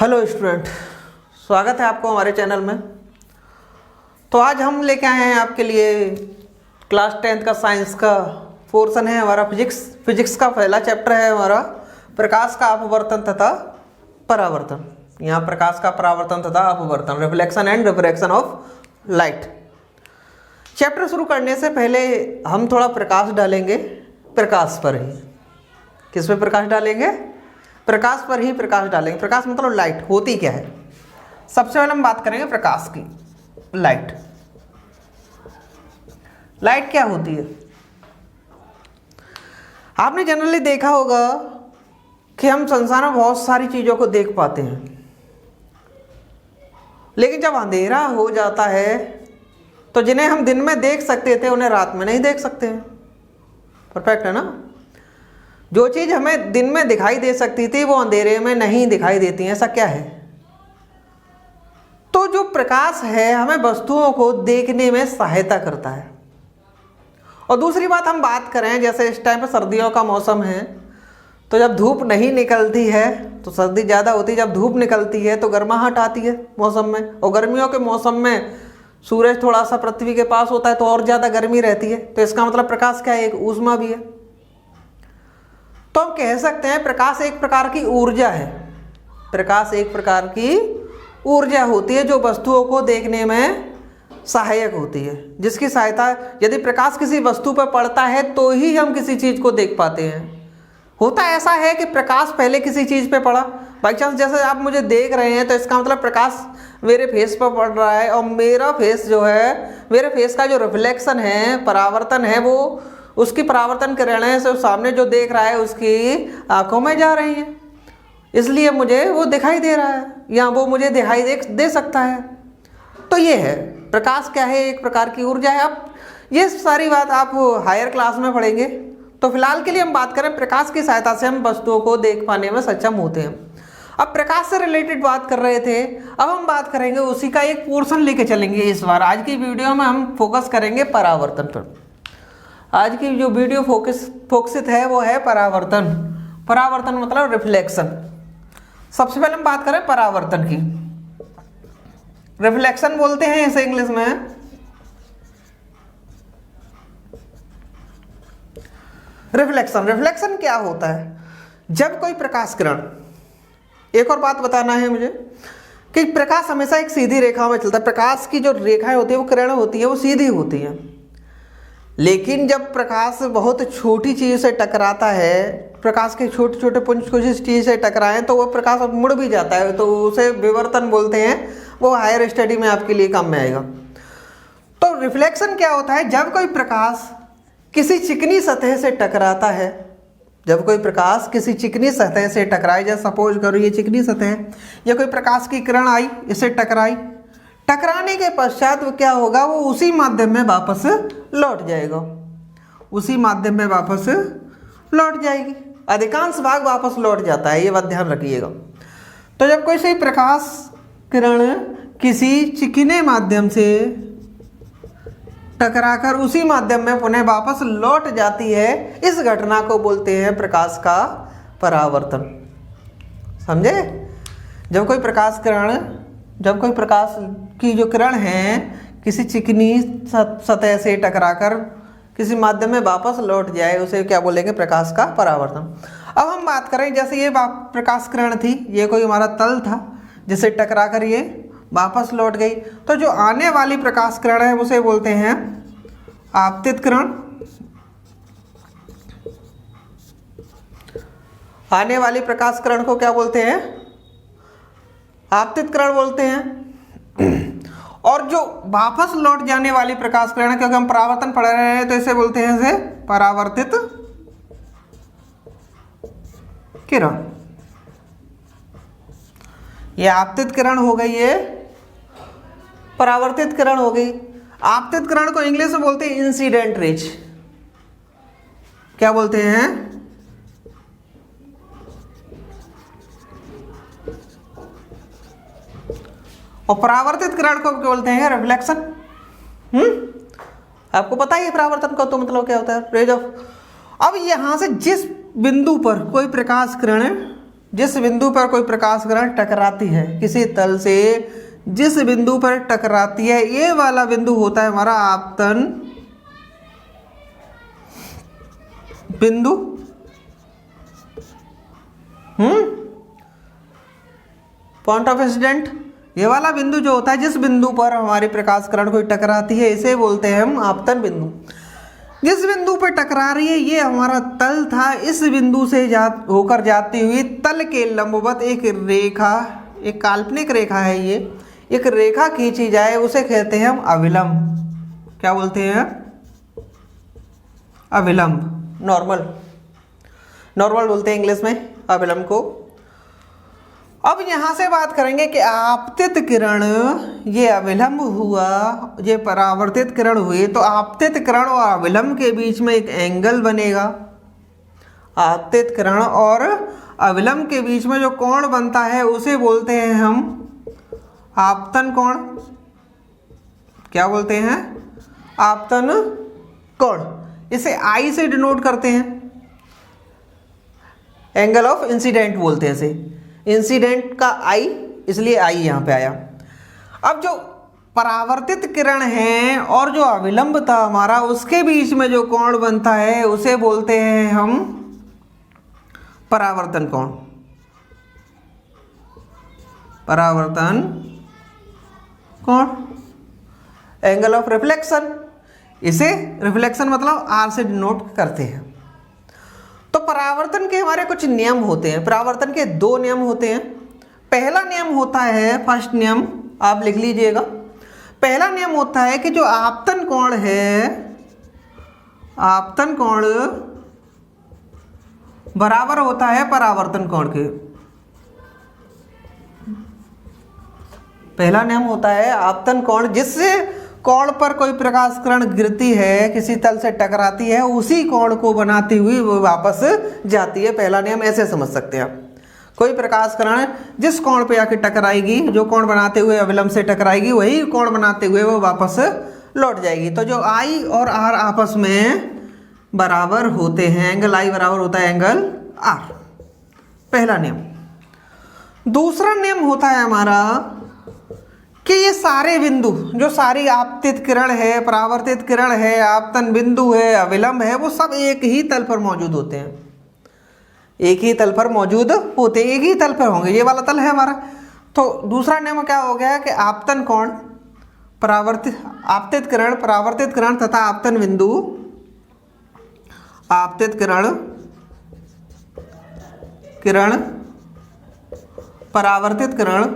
Hello student, स्वागत है आपको हमारे चैनल में। तो आज हम लेके आए हैं आपके लिए क्लास 10th का साइंस का पोर्शन है हमारा फिजिक्स का पहला चैप्टर है हमारा प्रकाश का अपवर्तन तथा परावर्तन। यहाँ प्रकाश का परावर्तन तथा अपवर्तन, reflection and refraction of light. Chapter शुरू करने से पहले हम थोड़ा प्रकाश डालेंगे प्रकाश पर ही। किस पे प्रकाश डालेंगे? प्रकाश पर ही प्रकाश डालेंगे। प्रकाश मतलब लाइट होती क्या है। सबसे पहले हम बात करेंगे प्रकाश की। लाइट क्या होती है? आपने जनरली देखा होगा कि हम संसार में बहुत सारी चीजों को देख पाते हैं, लेकिन जब अंधेरा हो जाता है तो जिन्हें हम दिन में देख सकते थे उन्हें रात में नहीं देख सकते हैं। परफेक्ट है ना? जो चीज हमें दिन में दिखाई दे सकती थी वो अंधेरे में नहीं दिखाई देती है। ऐसा क्या है? तो जो प्रकाश है हमें वस्तुओं को देखने में सहायता करता है। और दूसरी बात हम बात करें, जैसे इस टाइम पर सर्दियों का मौसम है, तो जब धूप नहीं निकलती है तो सर्दी ज़्यादा होती है, जब धूप निकलती है तो गर्माहट आती है मौसम में। और गर्मियों के मौसम में सूरज थोड़ा सा पृथ्वी के पास होता है तो और ज़्यादा गर्मी रहती है। तो इसका मतलब प्रकाश क्या है? एक ऊष्मा भी है। तो हम कह सकते हैं प्रकाश एक प्रकार की ऊर्जा है। प्रकाश एक प्रकार की ऊर्जा होती है जो वस्तुओं को देखने में सहायक होती है, जिसकी सहायता, यदि प्रकाश किसी वस्तु पर पड़ता है तो ही हम किसी चीज़ को देख पाते हैं। होता ऐसा है कि प्रकाश पहले किसी चीज़ पे पड़ा, बाई चांस जैसे आप मुझे देख रहे हैं तो इसका मतलब प्रकाश मेरे फेस पर पड़ रहा है और मेरा फेस जो है, मेरे फेस का जो रिफ्लेक्शन है, परावर्तन है, वो उसकी परावर्तन किरणें से सामने जो देख रहा है उसकी आंखों में जा रही हैं, इसलिए मुझे वो दिखाई दे रहा है या वो मुझे दिखाई दे सकता है। तो ये है प्रकाश क्या है? एक प्रकार की ऊर्जा है। अब ये सारी बात आप हायर क्लास में पढ़ेंगे। तो फिलहाल के लिए हम बात करें प्रकाश की सहायता से हम वस्तुओं को देख पाने में सक्षम होते हैं। अब प्रकाश से रिलेटेड बात कर रहे थे, अब हम बात करेंगे उसी का एक पोर्शन लेके चलेंगे। इस बार आज की वीडियो में हम फोकस करेंगे परावर्तन पर। आज की जो वीडियो फोकसित है वो है परावर्तन। परावर्तन मतलब रिफ्लेक्शन। सबसे पहले हम बात करें परावर्तन की। रिफ्लेक्शन बोलते हैं इसे इंग्लिश में। रिफ्लेक्शन क्या होता है? जब कोई प्रकाश किरण, एक और बात बताना है मुझे कि प्रकाश हमेशा एक सीधी रेखा में चलता है। प्रकाश की जो रेखाएं होती है, वो किरणें होती है, वो सीधी होती हैं। लेकिन जब प्रकाश बहुत छोटी चीज़ से टकराता है, प्रकाश के छोटे छोटे पुंज कुछ इस चीज़ से टकराएं तो वो प्रकाश मुड़ भी जाता है, तो उसे विवर्तन बोलते हैं। वो हायर स्टडी में आपके लिए काम में आएगा। तो रिफ्लेक्शन क्या होता है? जब कोई प्रकाश किसी चिकनी सतह से टकराता है, जब कोई प्रकाश किसी चिकनी सतह से टकराए, जैसे सपोज करो ये चिकनी सतह है, या कोई प्रकाश की किरण आई, इससे टकराई, टकराने के पश्चात वो क्या होगा? वो उसी माध्यम में वापस लौट जाएगा, उसी माध्यम में वापस लौट जाएगी। अधिकांश भाग वापस लौट जाता है, ये बात ध्यान रखिएगा। तो जब कोई सी प्रकाश किरण किसी चिकने माध्यम से टकराकर उसी माध्यम में पुनः वापस लौट जाती है, इस घटना को बोलते हैं प्रकाश का परावर्तन। समझे? जब कोई प्रकाश की जो किरण है किसी चिकनी सतह से टकराकर किसी माध्यम में वापस लौट जाए, उसे क्या बोलेंगे? प्रकाश का परावर्तन। अब हम बात करें, जैसे ये प्रकाश किरण थी, ये कोई हमारा तल था जिसे टकराकर ये वापस लौट गई, तो जो आने वाली प्रकाश किरण है उसे बोलते हैं आपतित किरण। आने वाली प्रकाश किरण को क्या बोलते हैं? आपतित किरण बोलते हैं। और जो वापस लौट जाने वाली प्रकाश किरण, क्योंकि हम परावर्तन पढ़ रहे हैं तो इसे बोलते हैं इसे परावर्तित किरण। ये आपतित किरण हो गई, ये परावर्तित किरण हो गई। आपतित किरण को इंग्लिश में बोलते हैं इंसिडेंट रेज। क्या बोलते हैं? और परावर्तित किरण को बोलते हैं रिफ्लेक्शन। आपको पता ही है परावर्तन का तो मतलब क्या होता है? Rays of. अब यहां से जिस बिंदु पर कोई प्रकाश किरण जिस बिंदु पर कोई प्रकाश किरण टकराती है किसी तल से, जिस बिंदु पर टकराती है, ये वाला बिंदु होता है हमारा आपतन बिंदु। पॉइंट ऑफ इंसिडेंट, ये वाला बिंदु जो होता है जिस बिंदु पर हमारी प्रकाश किरण कोई टकराती है, इसे बोलते हैं हम आपतन बिंदु। जिस बिंदु पर टकरा रही है ये हमारा तल था, इस बिंदु से होकर जाती हुई तल के लंबवत एक रेखा, एक काल्पनिक रेखा है ये, एक रेखा खींची जाए, उसे कहते हैं हम अविलंब। क्या बोलते हैं? अविलंब। नॉर्मल बोलते हैं इंग्लिश में अविलंब को। अब यहां से बात करेंगे कि आपतित किरण, ये अविलंब हुआ, ये परावर्तित किरण हुई, तो आपतित किरण और अविलंब के बीच में एक एंगल बनेगा। आपतित किरण और अविलंब के बीच में जो कोण बनता है उसे बोलते हैं हम आपतन कोण। क्या बोलते हैं? आपतन कोण। इसे आई से डिनोट करते हैं, एंगल ऑफ इंसिडेंट बोलते हैं इसे। इंसिडेंट का आई, इसलिए आई यहां पे आया। अब जो परावर्तित किरण है और जो अविलंब था हमारा, उसके बीच में जो कोण बनता है उसे बोलते हैं हम परावर्तन कोण। परावर्तन कोण, एंगल ऑफ रिफ्लेक्शन, इसे रिफ्लेक्शन मतलब आर से डिनोट करते हैं। तो परावर्तन के हमारे कुछ नियम होते हैं। परावर्तन के 2 नियम होते हैं। पहला नियम होता है, फर्स्ट नियम आप लिख लीजिएगा। पहला नियम होता है कि जो आपतन कोण है, आपतन कोण बराबर होता है परावर्तन कोण के। पहला नियम होता है आपतन कोण, जिससे कोण पर कोई प्रकाश किरण गिरती है, किसी तल से टकराती है, उसी कोण को बनाती हुई वो वापस जाती है। पहला नियम ऐसे समझ सकते हैं आप। कोई प्रकाश किरण जिस कोण पे आके टकराएगी, जो कोण बनाते हुए अविलंब से टकराएगी, वही कोण बनाते हुए वो वापस लौट जाएगी। तो जो आई और आर आपस में बराबर होते हैं, एंगल आई बराबर होता है एंगल आर। पहला नियम। दूसरा नियम होता है हमारा कि ये सारे बिंदु, जो सारी आपतित किरण है, परावर्तित किरण है, आपतन बिंदु है, अविलंब है, वो सब एक ही तल पर मौजूद होते हैं। एक ही तल पर मौजूद होते हैं, एक ही तल पर होंगे। ये वाला तल है हमारा। तो दूसरा नियम क्या हो गया कि आपतन कोण, आपतित किरण तथा आपतन बिंदु, आपतित किरण परावर्तित किरण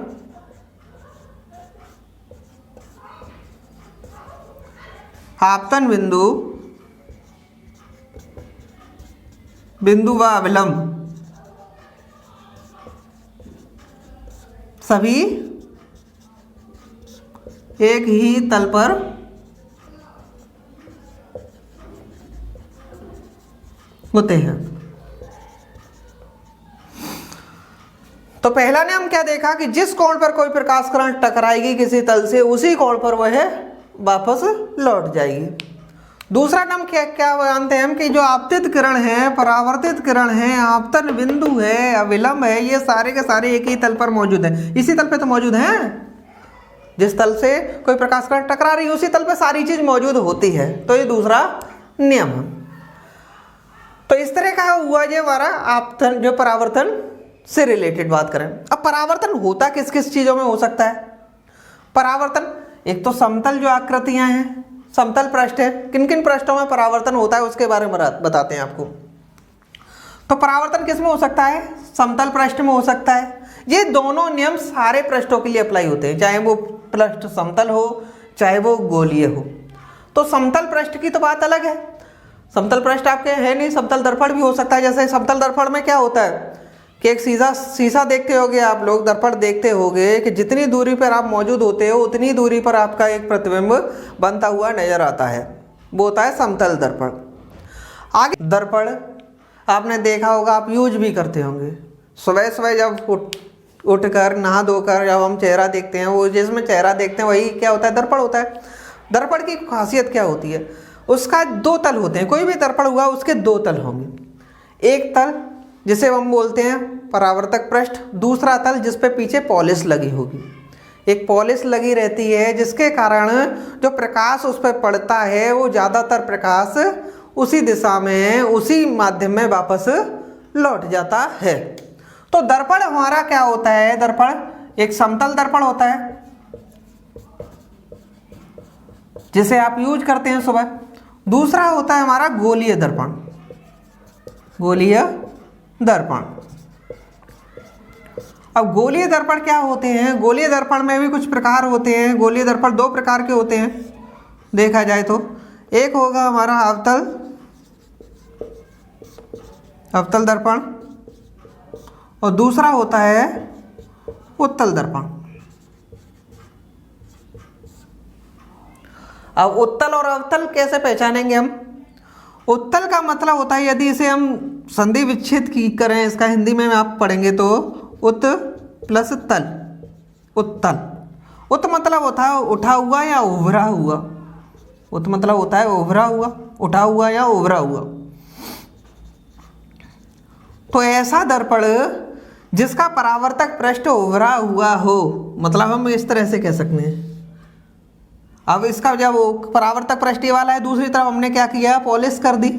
आपतन बिंदु व अविलंब सभी एक ही तल पर होते हैं। तो पहला ने हम क्या देखा कि जिस कोण पर कोई प्रकाश किरण टकराएगी किसी तल से, उसी कोण पर वह वापस लौट जाएगी। दूसरा नाम क्या जानते हैं हम कि जो आपतित किरण है, परावर्तित किरण है, आपतन बिंदु है, अविलंब है, ये सारे के सारे एक ही तल पर मौजूद है। इसी तल पे तो मौजूद हैं। जिस तल से कोई प्रकाश किरण टकरा रही है उसी तल पे सारी चीज मौजूद होती है। तो ये दूसरा नियम है। तो इस तरह का हुआ ये हमारा आपतन, जो परावर्तन से रिलेटेड बात करें। अब परावर्तन होता किस किस चीजों में हो सकता है? परावर्तन एक तो समतल जो आकृतियां हैं, समतल पृष्ठ है, किन किन पृष्ठों में परावर्तन होता है उसके बारे में बताते हैं आपको। तो परावर्तन किस में हो सकता है? समतल पृष्ठ में हो सकता है। ये दोनों नियम सारे पृष्ठों के लिए अप्लाई होते हैं, चाहे वो पृष्ठ समतल हो चाहे वो गोलीय हो। तो समतल पृष्ठ की तो बात अलग है। समतल पृष्ठ आपके है नहीं, समतल दर्पण भी हो सकता है। जैसे समतल दर्पण में क्या होता है कि एक शीशा देखते होगे आप लोग, दर्पण देखते होगे कि जितनी दूरी पर आप मौजूद होते हो उतनी दूरी पर आपका एक प्रतिबिंब बनता हुआ नजर आता है, वो होता है समतल दर्पण। आगे दर्पण आपने देखा होगा, आप यूज भी करते होंगे। सुबह सुबह जब उठकर नहा धोकर जब हम चेहरा देखते हैं, वो जिसमें चेहरा देखते हैं वही क्या होता है? दर्पण होता है। दर्पण की खासियत क्या होती है? उसका 2 तल होते हैं। कोई भी दर्पण हुआ उसके 2 तल होंगे। एक तल जिसे हम बोलते हैं परावर्तक पृष्ठ। दूसरा तल जिस पे पीछे पॉलिश लगी होगी, एक पॉलिश लगी रहती है जिसके कारण जो प्रकाश उस पर पड़ता है वो ज़्यादातर प्रकाश उसी दिशा में, उसी माध्यम में वापस लौट जाता है। तो दर्पण हमारा क्या होता है? दर्पण एक समतल दर्पण होता है जिसे आप यूज करते हैं सुबह। दूसरा होता है हमारा गोलीय दर्पण, गोलीय दर्पण। अब गोलीय दर्पण क्या होते हैं? गोलीय दर्पण में भी कुछ प्रकार होते हैं। गोलीय दर्पण दो प्रकार के होते हैं देखा जाए तो। एक होगा हमारा अवतल दर्पण और दूसरा होता है उत्तल दर्पण। अब उत्तल और अवतल कैसे पहचानेंगे हम? उत्तल का मतलब होता है, यदि इसे हम संधि विच्छेद की करें, इसका हिंदी में आप पढ़ेंगे तो उत प्लस तल, उत्तल। उत मतलब होता है उठा हुआ या उभरा हुआ। उत मतलब होता है उभरा हुआ, उठा हुआ या उभरा हुआ। तो ऐसा दर्पण जिसका परावर्तक पृष्ठ उभरा हुआ हो, मतलब हम इस तरह से कह सकते हैं। अब इसका जब परावर्तक पृष्ठ वाला है, दूसरी तरफ हमने क्या किया? पॉलिश कर दी।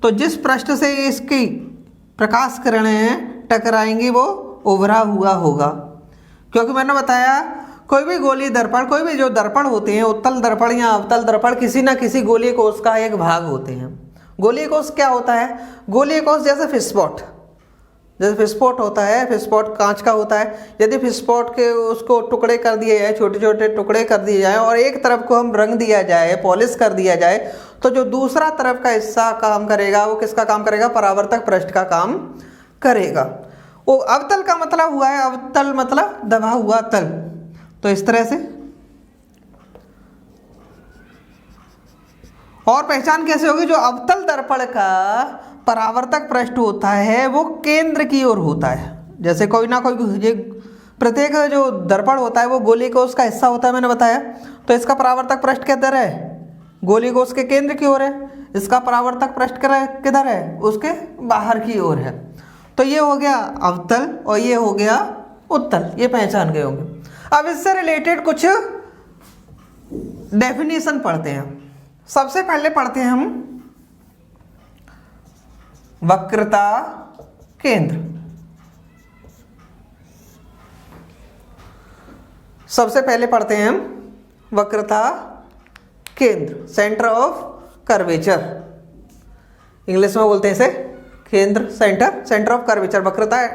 तो जिस पृष्ठ से इसकी प्रकाश किरणें टकराएंगी वो उभरा हुआ होगा, क्योंकि मैंने बताया कोई भी गोलीय दर्पण, कोई भी जो दर्पण होते हैं, उत्तल दर्पण या अवतल दर्पण, किसी ना किसी गोलीय कोश का एक भाग होते हैं। गोलीय कोश क्या होता है? गोलीय कोश जैसे फिशपॉट, जैसे फिशपॉट होता है, फिशपॉट कांच का होता है। यदि फिशपॉट के उसको टुकड़े कर दिए जाए, छोटे छोटे टुकड़े कर दिए जाए और एक तरफ को हम रंग दिया जाए, पॉलिश कर दिया जाए, तो जो दूसरा तरफ का हिस्सा काम करेगा वो किसका काम करेगा? परावर्तक पृष्ठ का काम करेगा। वो अवतल का मतलब हुआ है, अवतल मतलब दबा हुआ तल। तो इस तरह से। और पहचान कैसे होगी? जो अवतल दर्पण का परावर्तक पृष्ठ होता है वो केंद्र की ओर होता है। जैसे कोई ना कोई, ये प्रत्येक जो दर्पण होता है वो गोलीय कोश का हिस्सा होता है, मैंने बताया। तो इसका परावर्तक पृष्ठ किधर है? गोलीय कोश के केंद्र की ओर है। इसका परावर्तक पृष्ठ किधर है? उसके बाहर की ओर है। तो ये हो गया अवतल और ये हो गया उत्तल, ये पहचान गए होंगे। अब इससे रिलेटेड कुछ डेफिनेशन पढ़ते हैं। सबसे पहले पढ़ते हैं हम वक्रता केंद्र। सबसे पहले पढ़ते हैं हम वक्रता केंद्र, सेंटर ऑफ कर्वेचर। इंग्लिश में बोलते हैं इसे केंद्र, सेंटर ऑफ कर्वेचर। वक्रता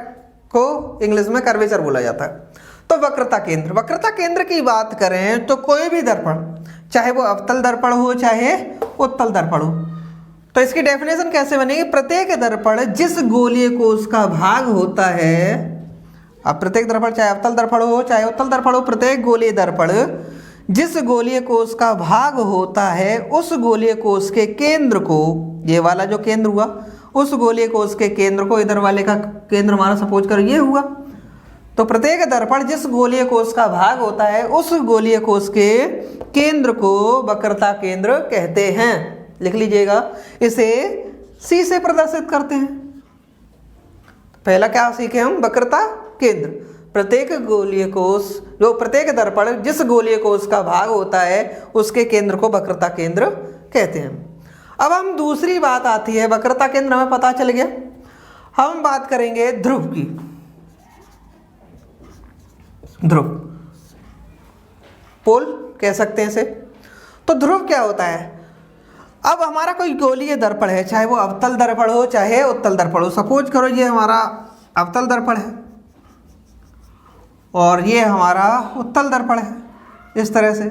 को इंग्लिश में कर्वेचर बोला जाता है। तो वक्रता केंद्र, वक्रता केंद्र की बात करें तो कोई भी दर्पण, चाहे वो अवतल दर्पण हो चाहे उत्तल दर्पण हो, तो इसकी डेफिनेशन कैसे बनेगी? प्रत्येक दर्पण जिस गोलीय कोश का भाग होता है, अब प्रत्येक दर्पण चाहे अवतल दर्पण हो चाहे उत्तल दर्पण हो, प्रत्येक गोलीय दर्पण जिस गोलीय कोश का भाग होता है उस गोलीय कोश के केंद्र को, ये वाला जो केंद्र हुआ, उस गोलीय कोश के केंद्र को, इधर वाले का केंद्र हमारा सपोज करो ये हुआ, तो प्रत्येक दर्पण जिस गोलीय कोश का भाग होता है उस गोलीय कोश के केंद्र को वक्रता केंद्र कहते हैं। लिख लीजिएगा, इसे सी से प्रदर्शित करते हैं। पहला क्या सीखे हम? वक्रता केंद्र। प्रत्येक गोलीय कोश, जो प्रत्येक दर्पण जिस गोलीय कोश का भाग होता है उसके केंद्र को वक्रता केंद्र कहते हैं। अब हम दूसरी बात आती है, वक्रता केंद्र हमें पता चल गया। हम बात करेंगे ध्रुव की। ध्रुव, पोल कह सकते हैं इसे। तो ध्रुव क्या होता है? अब हमारा कोई गोलीय दर्पण है, चाहे वो अवतल दर्पण हो चाहे उत्तल दर्पण हो। सपोज करो ये हमारा अवतल दर्पण है और ये हमारा उत्तल दर्पण है, इस तरह से।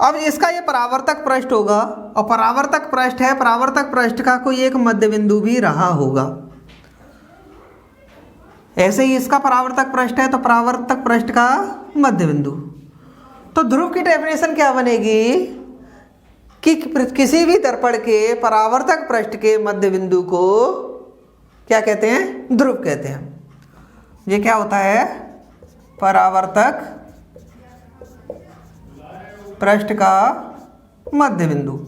अब इसका ये परावर्तक पृष्ठ होगा और परावर्तक पृष्ठ है, परावर्तक पृष्ठ का कोई एक मध्य बिंदु भी रहा होगा। ऐसे ही इसका परावर्तक पृष्ठ है तो परावर्तक पृष्ठ का मध्य बिंदु। तो ध्रुव की डेफिनेशन क्या बनेगी कि किसी भी दर्पण के परावर्तक पृष्ठ के मध्य बिंदु को क्या कहते हैं? ध्रुव कहते हैं। ये क्या होता है? परावर्तक पृष्ठ का मध्य बिंदु।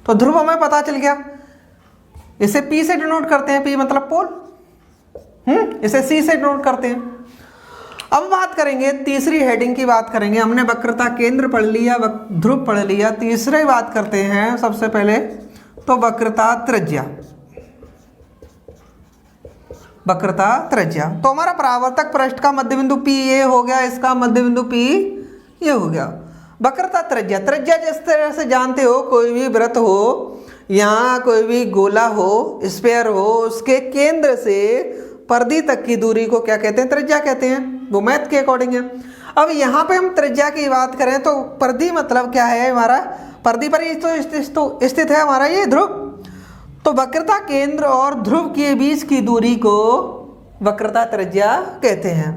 तो ध्रुव हमें पता चल गया, इसे P से डिनोट करते हैं, P मतलब पोल, इसे C से डिनोट करते हैं। अब बात करेंगे तीसरी हेडिंग की, बात करेंगे। हमने वक्रता केंद्र पढ़ लिया, ध्रुव पढ़ लिया, तीसरी बात करते हैं सबसे पहले तो वक्रता त्रिज्या। वक्रता त्रिज्या तो हमारा परावर्तक पृष्ठ का मध्य बिंदु P ये हो गया, इसका मध्य बिंदु P ये हो गया। वक्रता त्रिज्या, त्रिज्या जिस तरह से जानते हो, कोई भी वृत्त हो या कोई भी गोला हो, स्फीयर हो, उसके केंद्र से परिधि तक की दूरी को क्या कहते हैं? त्रिज्या कहते हैं। वो मैथ के अकॉर्डिंग है। अब यहाँ पे हम त्रिज्या की बात करें तो परिधि मतलब क्या है? हमारा परिधि पर ही तो स्थित है हमारा ये ध्रुव। तो वक्रता केंद्र और ध्रुव के बीच की दूरी को वक्रता त्रिज्या कहते हैं।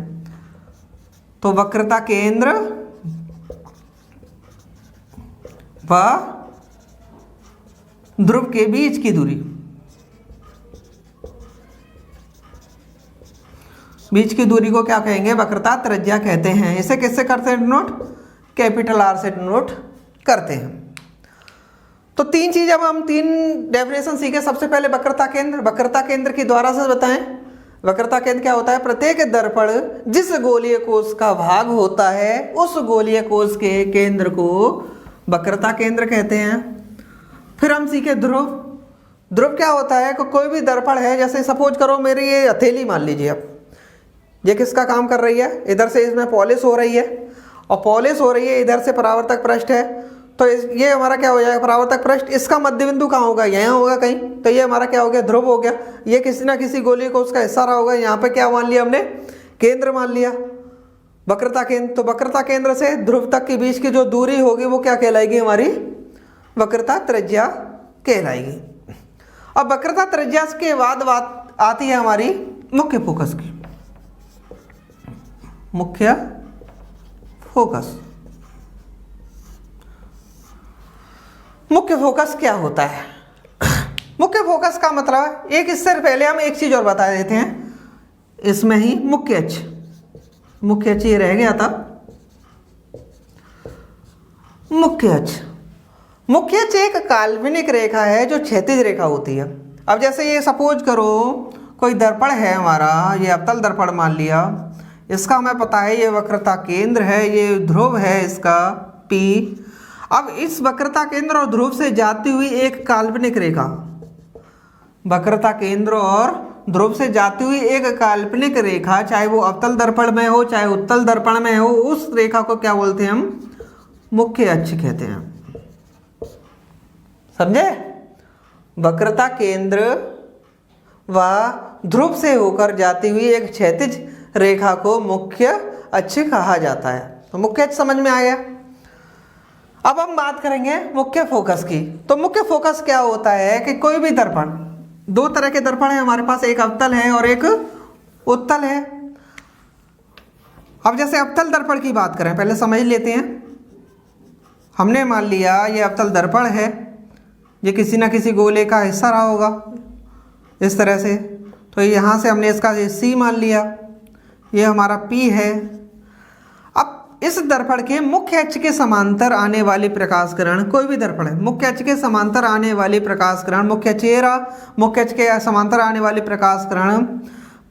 तो वक्रता केंद्र व ध्रुव के बीच की दूरी, बीच की दूरी को क्या कहेंगे? वक्रता त्रिज्या कहते हैं। इसे किससे करते हैं डिनोट? कैपिटल R से डिनोट करते हैं। तो तीन चीज, अब हम तीन डेफिनेशन सीखे। सबसे पहले वक्रता केंद्र, वक्रता केंद्र की द्वारा से बताएं। वक्रता केंद्र क्या होता है? प्रत्येक दर्पण जिस गोलीय कोश का भाग होता है उस गोलीय कोश के केंद्र को वक्रता केंद्र कहते हैं। फिर हम सीखे ध्रुव। ध्रुव क्या होता है? कोई भी दर्पण है, जैसे सपोज करो मेरी ये हथेली मान लीजिए, अब ये किसका काम कर रही है? इधर से इसमें पॉलिश हो रही है और पॉलिश हो रही है, इधर से परावर्तक पृष्ठ है, तो ये हमारा क्या हो जाएगा? परावर्तक पृष्ठ। इसका मध्य बिंदु कहाँ होगा? यहाँ होगा कहीं, तो ये हमारा क्या हो गया? ध्रुव हो गया। ये किसी ना किसी गोलीय को उसका हिस्सा रहा होगा, यहाँ पे क्या मान लिया हमने? केंद्र मान लिया, वक्रता केंद्र। तो वक्रता केंद्र से ध्रुव तक के बीच की जो दूरी होगी वो क्या कहलाएगी? हमारी वक्रता त्रिज्या कहलाएगी। अब वक्रता त्रिज्या के बाद बात आती है हमारी मुख्य फोकस की। मुख्य फोकस, मुख्य फोकस क्या होता है? मुख्य फोकस का मतलब एक, इससे पहले हम एक चीज और बता देते हैं, इसमें ही मुख्य अक्ष, मुख्य अक्ष ये रह गया था। मुख्य अक्ष, मुख्य अक्ष एक काल्पनिक रेखा है जो क्षैतिज रेखा होती है। अब जैसे ये सपोज करो कोई दर्पण है हमारा, ये अवतल दर्पण मान लिया, इसका हमें पता है ये वक्रता केंद्र है, ये ध्रुव है इसका P। अब इस वक्रता केंद्र और ध्रुव से जाती हुई एक काल्पनिक रेखा, वक्रता केंद्र और ध्रुव से जाती हुई एक काल्पनिक रेखा, चाहे वो अवतल दर्पण में हो चाहे उत्तल दर्पण में हो, उस रेखा को क्या बोलते हैं हम? मुख्य अक्ष कहते हैं। समझे? वक्रता केंद्र व ध्रुव से होकर जाती हुई एक क्षैतिज रेखा को मुख्य अक्ष कहा जाता है। तो मुख्य अक्ष समझ में आ गया। अब हम बात करेंगे मुख्य फोकस की। तो मुख्य फोकस क्या होता है कि कोई भी दर्पण, दो तरह के दर्पण है हमारे पास, एक अवतल है और एक उत्तल है। अब जैसे अवतल दर्पण की बात करें, पहले समझ लेते हैं। हमने मान लिया ये अवतल दर्पण है, ये किसी ना किसी गोले का हिस्सा रहा होगा इस तरह से, तो यहाँ से हमने इसका C मान लिया, ये हमारा P है। अब इस दर्पण के मुख्य अक्ष के समांतर आने वाली प्रकाश किरण, कोई भी दर्पण है, मुख्य अक्ष के समांतर आने वाली प्रकाश किरण, मुख्य चेहरा, मुख्य अक्ष के समांतर आने वाली प्रकाश किरण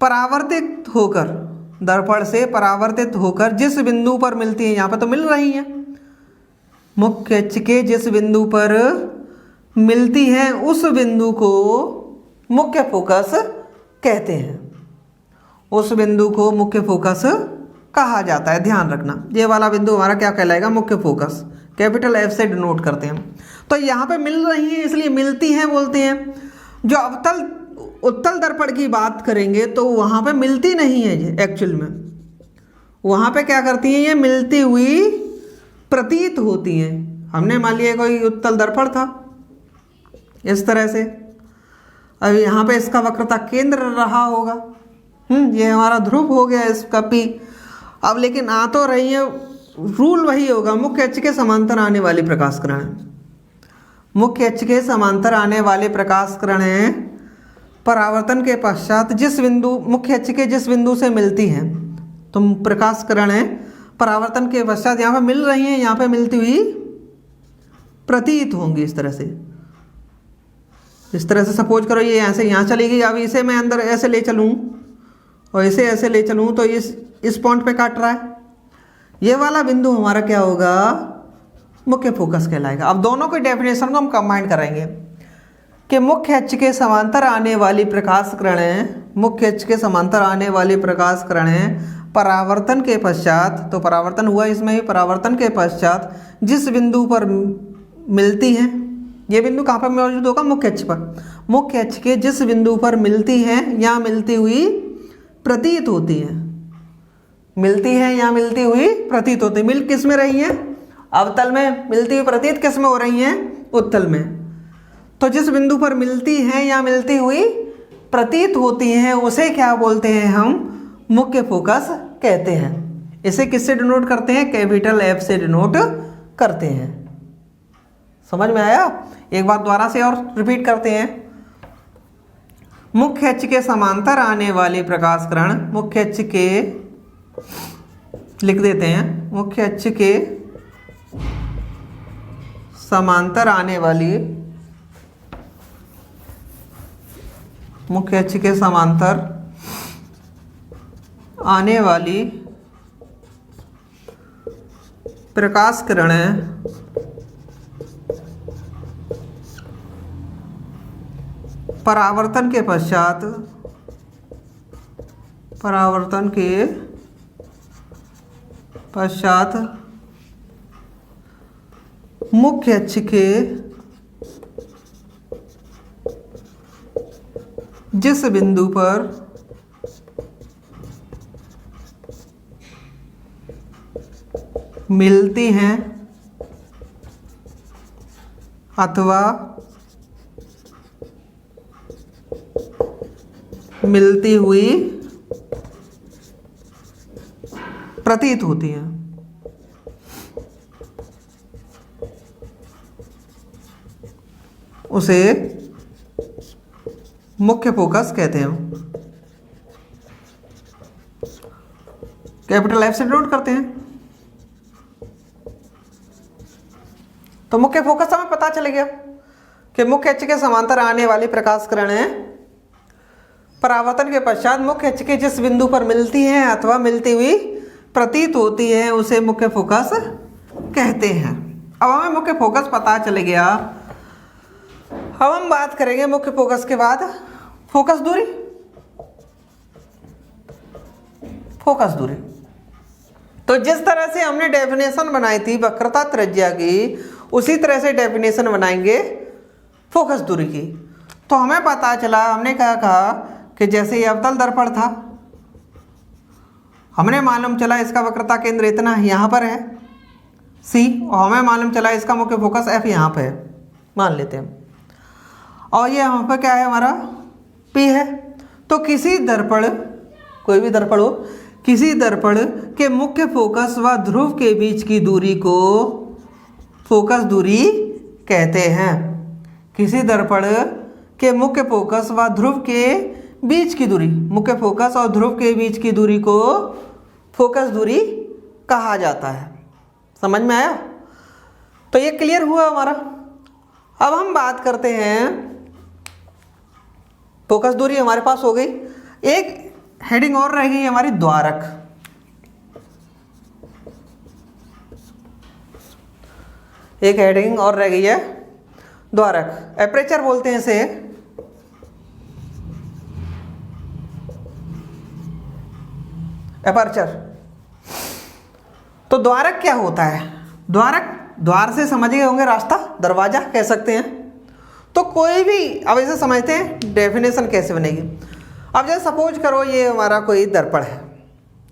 परावर्तित होकर, दर्पण से परावर्तित होकर जिस बिंदु पर मिलती है, यहाँ पर तो मिल रही है, मुख्य अक्ष के जिस बिंदु पर मिलती है उस बिंदु को मुख्य फोकस कहते हैं। उस बिंदु को मुख्य फोकस कहा जाता है। ध्यान रखना, ये वाला बिंदु हमारा क्या कहलाएगा? मुख्य फोकस। कैपिटल F से डिनोट करते हैं। तो यहाँ पे मिल रही है इसलिए मिलती हैं बोलते हैं। जो अवतल उत्तल दर्पण की बात करेंगे तो वहाँ पे मिलती नहीं है ये एक्चुअल में, वहाँ पे क्या करती हैं? ये मिलती हुई प्रतीत होती हैं। हमने मान लिया कोई उत्तल दर्पण था इस तरह से, अब यहाँ पे इसका वक्रता केंद्र रहा होगा, ये हमारा ध्रुव हो गया इसका P। अब लेकिन आ तो रही है, रूल वही होगा, मुख्य अक्ष के समांतर आने वाली प्रकाश किरण, मुख्य अक्ष के समांतर आने वाले प्रकाश किरणें परावर्तन के पश्चात जिस बिंदु, मुख्य अक्ष के जिस बिंदु से मिलती हैं, तो प्रकाश किरणें परावर्तन के पश्चात यहाँ पे मिल रही हैं, यहाँ पे मिलती हुई प्रतीत होंगी इस तरह से। इस तरह से सपोज करो ये यहाँ से यहाँ चली गई, अब इसे मैं अंदर ऐसे ले चलूँ और इसे ऐसे ले चलूँ तो इस पॉइंट पे काट रहा है। ये वाला बिंदु हमारा क्या होगा, मुख्य फोकस कहलाएगा। अब दोनों की डेफिनेशन को हम कंबाइन करेंगे कि मुख्य अक्ष के समांतर आने वाली प्रकाश किरणें, मुख्य अक्ष के समांतर आने वाली प्रकाश किरणें परावर्तन के पश्चात, तो परावर्तन हुआ इसमें ही, परावर्तन के पश्चात जिस बिंदु पर मिलती हैं, ये बिंदु कहाँ पर मौजूद होगा, मुख्य अक्ष पर, मुख्य अक्ष के जिस बिंदु पर मिलती हैं या मिलती हुई प्रतीत होती हैं, मिलती है या मिलती हुई प्रतीत होती, मिल किस में रही है, अवतल में, मिलती हुई प्रतीत किस में हो रही हैं, उत्तल में। तो जिस बिंदु पर मिलती हैं या मिलती हुई प्रतीत होती हैं उसे क्या बोलते हैं हम, मुख्य फोकस कहते हैं। इसे किससे डिनोट करते हैं, कैपिटल एफ से डिनोट करते हैं। समझ में आया? एक बार दोबारा से और रिपीट करते हैं। मुख्य अक्ष के समांतर आने वाली प्रकाश किरण, मुख्य अक्ष के, लिख देते हैं, मुख्य अक्ष के समांतर आने वाली, मुख्य अक्ष के समांतर आने वाली प्रकाश किरणें परावर्तन के पश्चात, परावर्तन के पश्चात मुख्य अक्ष के जिस बिंदु पर मिलती हैं अथवा मिलती हुई प्रतीत होती हैं, उसे मुख्य फोकस कहते हैं। कैपिटल एफ से डिनोट करते हैं। तो मुख्य फोकस हमें पता चल गया कि मुख्य अक्ष के समांतर आने वाली प्रकाश किरणें परावर्तन के पश्चात मुख्य अक्ष के जिस बिंदु पर मिलती हैं अथवा मिलती हुई प्रतीत होती है उसे मुख्य फोकस कहते हैं। अब हमें मुख्य फोकस पता चल गया। अब हम बात करेंगे मुख्य फोकस के बाद फोकस दूरी। फोकस दूरी तो जिस तरह से हमने डेफिनेशन बनाई थी वक्रता त्रिज्या की, उसी तरह से डेफिनेशन बनाएंगे फोकस दूरी की। तो हमें पता चला, हमने क्या कहा कि जैसे ये अवतल दर्पण था, हमने मालूम चला इसका वक्रता केंद्र इतना यहाँ पर है C, और हमें मालूम चला इसका मुख्य फोकस F यहाँ पे है, मान लेते हैं। और ये यहाँ पर क्या है हमारा P है। तो किसी दर्पण, कोई भी दर्पण हो, किसी दर्पण के मुख्य फोकस व ध्रुव के बीच की दूरी को फोकस दूरी कहते हैं। किसी दर्पण के मुख्य फोकस व ध्रुव के बीच की दूरी, मुख्य फोकस और ध्रुव के बीच की दूरी को फोकस दूरी कहा जाता है। समझ में आया? तो ये क्लियर हुआ हमारा। अब हम बात करते हैं, फोकस दूरी हमारे पास हो गई। एक हेडिंग और रह गई हमारी, द्वारक। एक हेडिंग और रह गई है, द्वारक। एपरेचर बोलते हैं इसे। एपर्चर। तो द्वारक क्या होता है? द्वारक, द्वार से समझ गए होंगे, रास्ता, दरवाजा कह सकते हैं। तो कोई भी, अब इसे समझते हैं डेफिनेशन कैसे बनेगी। अब जैसे सपोज करो ये हमारा कोई दर्पण है,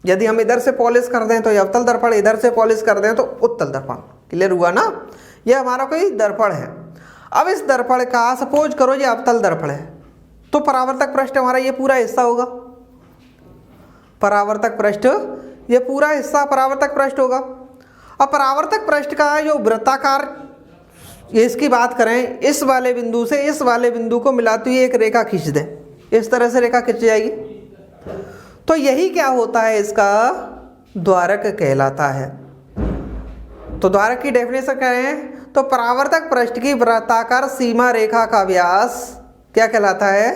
यदि हम इधर से पॉलिश कर दें तो ये अवतल दर्पण, इधर से पॉलिश कर दें तो उत्तल दर्पण। क्लियर हुआ ना? ये हमारा कोई दर्पण है। अब इस दर्पण का सपोज करो ये अवतल दर्पण है, तो परावर्तक पृष्ठ हमारा ये पूरा हिस्सा होगा। परावर्तक पृष्ठ, ये पूरा हिस्सा परावर्तक पृष्ठ होगा। अब परावर्तक पृष्ठ का जो वृत्ताकार, ये इसकी बात करें, इस वाले बिंदु से इस वाले बिंदु को मिलाती हुई एक रेखा खींच दें, इस तरह से रेखा खींच जाएगी। तो यही क्या होता है, इसका द्वारक कहलाता है। तो द्वारक की डेफिनेशन क्या है? तो परावर्तक पृष्ठ की वृत्ताकार सीमा रेखा का व्यास क्या कहलाता है?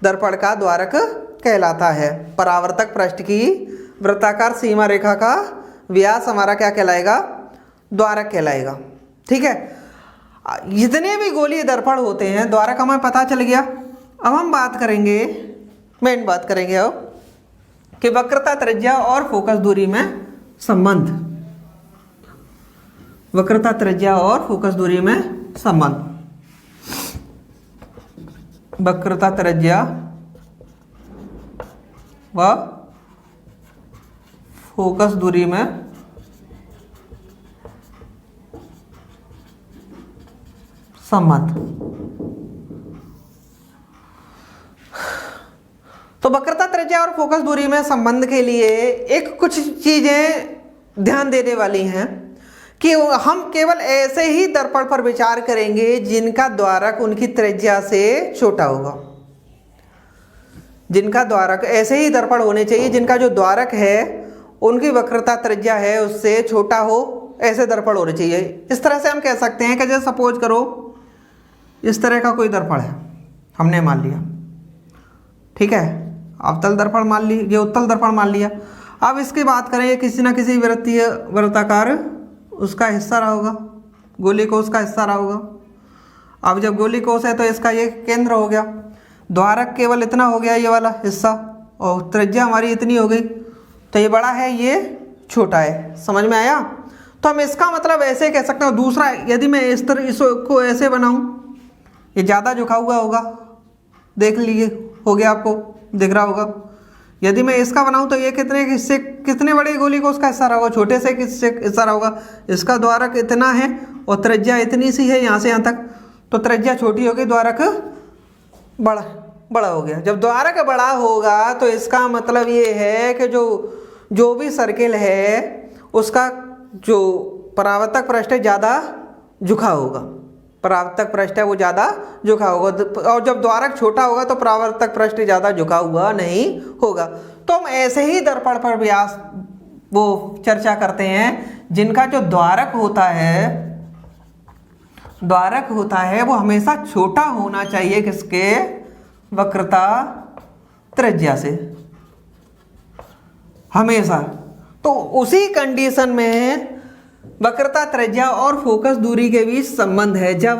दर्पण का द्वारक कहलाता है। परावर्तक पृष्ठ की वृत्ताकार सीमा रेखा का व्यास हमारा क्या कहलाएगा? द्वारक कहलाएगा। ठीक है, जितने भी गोलीय दर्पण होते हैं द्वारक हमें पता चल गया। अब हम बात करेंगे, मेन बात करेंगे अब कि वक्रता त्रिज्या और फोकस दूरी में संबंध। वक्रता त्रिज्या और फोकस दूरी में संबंध। वक्रता त्रिज्या व फोकस दूरी में संबंध। तो वक्रता त्रिज्या और फोकस दूरी में संबंध के लिए एक कुछ चीजें ध्यान देने वाली हैं कि हम केवल ऐसे ही दर्पण पर विचार करेंगे जिनका द्वारक उनकी त्रिज्या से छोटा होगा। जिनका द्वारक, ऐसे ही दर्पण होने चाहिए जिनका जो द्वारक है उनकी वक्रता त्रिज्या है उससे छोटा हो, ऐसे दर्पण होने चाहिए। इस तरह से हम कह सकते हैं कि जैसे सपोज करो इस तरह का कोई दर्पण है, हमने मान लिया, ठीक है, अवतल दर्पण मान ली, ये उत्तल दर्पण मान लिया। अब इसकी बात करें, ये किसी ना किसी वृत्तीय वृत्ताकार उसका हिस्सा रहा होगा, गोली कोष का हिस्सा रहा होगा। अब जब गोली कोष है तो इसका ये केंद्र हो गया, द्वारक केवल इतना हो गया ये वाला हिस्सा, और त्रिज्या हमारी इतनी हो गई, तो ये बड़ा है ये छोटा है। समझ में आया? तो हम इसका मतलब ऐसे कह सकते हैं। दूसरा, यदि मैं इस तरह इसको ऐसे बनाऊं, ये ज़्यादा झुका हुआ होगा, देख लीजिए, हो गया, आपको दिख रहा होगा। यदि मैं इसका बनाऊं तो ये कितने हिस्से, कितने बड़े गोली को उसका हिस्सा रहा होगा, छोटे से किससे हिस्सा रहा होगा। इसका द्वारक इतना है और त्रिज्या इतनी सी है यहाँ से यहाँ तक, तो त्रिज्या छोटी होगी, द्वारक बड़ा हो गया। जब द्वारक बड़ा होगा तो इसका मतलब ये है कि जो भी सर्किल है उसका जो परावर्तक पृष्ठ है ज़्यादा झुका होगा, परावर्तक पृष्ठ है वो ज़्यादा झुका होगा। और जब द्वारक छोटा होगा तो परावर्तक पृष्ठ ज़्यादा झुका हुआ नहीं होगा। तो हम ऐसे ही दर्पण पर व्यास वो चर्चा करते हैं जिनका जो द्वारक होता है वो हमेशा छोटा होना चाहिए, किसके? वक्रता त्रिज्या से, हमेशा। तो उसी कंडीशन में वक्रता त्रिज्या और फोकस दूरी के बीच संबंध है। जब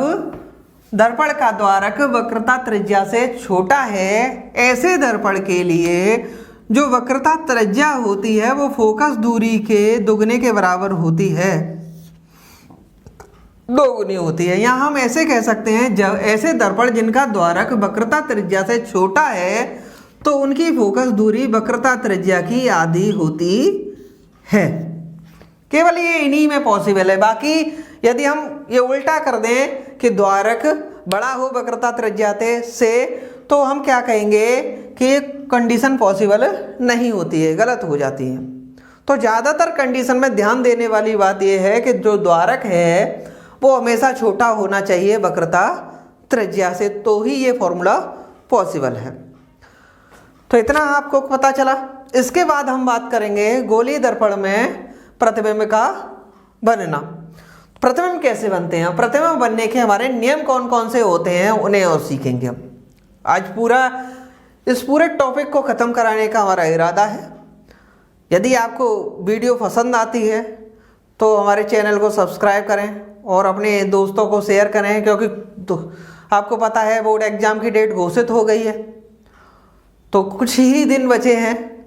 दर्पण का द्वारक वक्रता त्रिज्या से छोटा है, ऐसे दर्पण के लिए जो वक्रता त्रिज्या होती है वो फोकस दूरी के दुगने के बराबर होती है, दोगुनी होती है। यहाँ हम ऐसे कह सकते हैं, जब ऐसे दर्पण जिनका द्वारक वक्रता त्रिज्या से छोटा है तो उनकी फोकस दूरी वक्रता त्रिज्या की आधी होती है। केवल ये इन्हीं में पॉसिबल है। बाकी यदि हम ये उल्टा कर दें कि द्वारक बड़ा हो वक्रता त्रिज्या से, तो हम क्या कहेंगे कि ये कंडीशन पॉसिबल नहीं होती है, गलत हो जाती है। तो ज़्यादातर कंडीशन में ध्यान देने वाली बात यह है कि जो द्वारक है वो हमेशा छोटा होना चाहिए वक्रता त्रिज्या से, तो ही ये फॉर्मूला पॉसिबल है। तो इतना आपको पता चला। इसके बाद हम बात करेंगे गोलीय दर्पण में प्रतिबिंब का बनना। प्रतिबिंब कैसे बनते हैं, प्रतिबिंब बनने के हमारे नियम कौन कौन से होते हैं, उन्हें और सीखेंगे हम। आज इस पूरे टॉपिक को ख़त्म कराने का हमारा इरादा है। यदि आपको वीडियो पसंद आती है तो हमारे चैनल को सब्सक्राइब करें और अपने दोस्तों को शेयर करें, क्योंकि आपको पता है बोर्ड एग्ज़ाम की डेट घोषित हो गई है, तो कुछ ही दिन बचे हैं।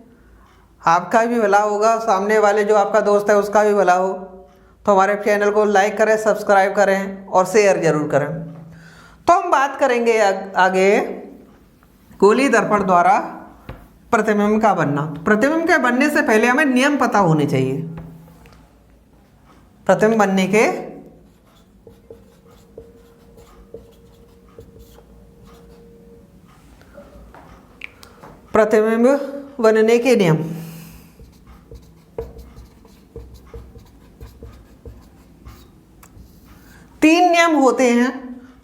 आपका भी भला होगा, सामने वाले जो आपका दोस्त है उसका भी भला हो। तो हमारे चैनल को लाइक करें, सब्सक्राइब करें और शेयर जरूर करें। तो हम बात करेंगे आगे गोलीय दर्पण द्वारा प्रतिबिंब का बनना। प्रतिबिंब के बनने से पहले हमें नियम पता होने चाहिए। प्रतिबिंब बनने के नियम। तीन नियम होते हैं,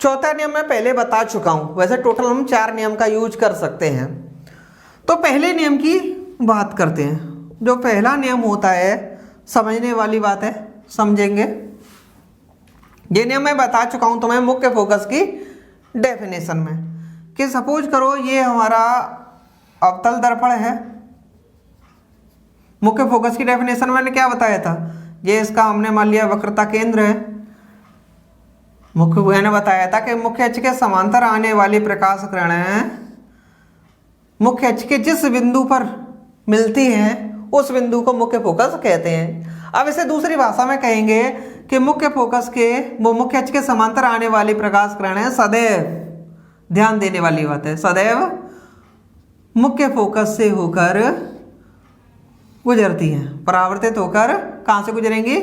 चौथा नियम मैं पहले बता चुका हूं। वैसे टोटल हम 4 नियम का यूज कर सकते हैं। तो पहले नियम की बात करते हैं। जो पहला नियम होता है, समझने वाली बात है, समझेंगे। ये नियम मैं बता चुका हूं तुम्हें मुख्य फोकस की डेफिनेशन में। कि सपोज करो ये हमारा अवतल दर्पण है। मुख्य फोकस की डेफिनेशन मैंने क्या बताया था, ये इसका हमने मान लिया वक्रता केंद्र है। मैंने बताया था कि मुख्य अक्ष के समांतर आने वाली प्रकाश किरणें मुख्य अक्ष के जिस बिंदु पर मिलती हैं उस बिंदु को मुख्य फोकस कहते हैं। अब इसे दूसरी भाषा में कहेंगे कि मुख्य अक्ष के समांतर आने वाली प्रकाश किरणें सदैव, ध्यान देने वाली बात है, सदैव मुख्य फोकस से होकर गुजरती हैं, परावर्तित होकर कहाँ से गुजरेंगी,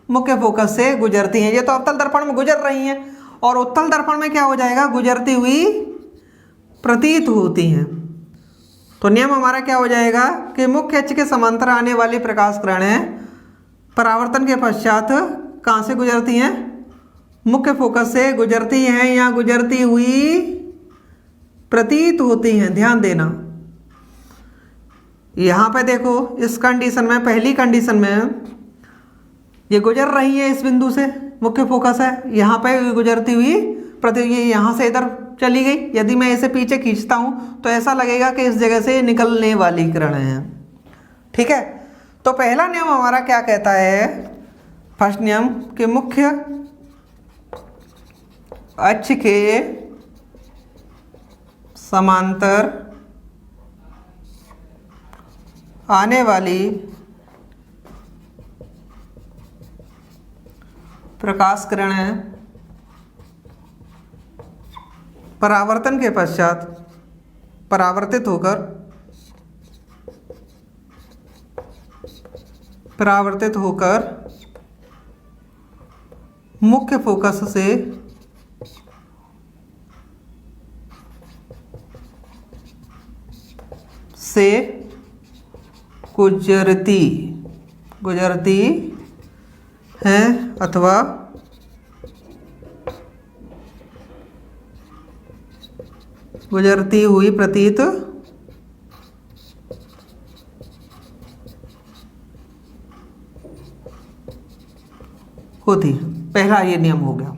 मुख्य फोकस से गुजरती हैं। ये तो अवतल दर्पण में गुजर रही हैं और उत्तल दर्पण में क्या हो जाएगा, गुजरती हुई प्रतीत होती हैं। तो नियम हमारा क्या हो जाएगा कि मुख्य अक्ष के समांतर आने वाली प्रकाश किरणें परावर्तन के पश्चात कहाँ से गुजरती हैं, मुख्य फोकस से गुजरती हैं या गुजरती हुई प्रतीत होती हैं। ध्यान देना, यहाँ पे देखो इस कंडीशन में, पहली कंडीशन में ये गुजर रही है, इस बिंदु से मुख्य फोकस है, यहाँ पे गुजरती हुई ये यहाँ से इधर चली गई। यदि मैं इसे पीछे खींचता हूँ तो ऐसा लगेगा कि इस जगह से निकलने वाली किरणें हैं। ठीक है, तो पहला नियम हमारा क्या कहता है, फर्स्ट नियम कि मुख्य अक्ष के समांतर आने वाली प्रकाश किरणें परावर्तन के पश्चात परावर्तित होकर मुख्य फोकस से गुजरती हैं अथवा गुजरती हुई प्रतीत होती। पहला ये नियम हो गया,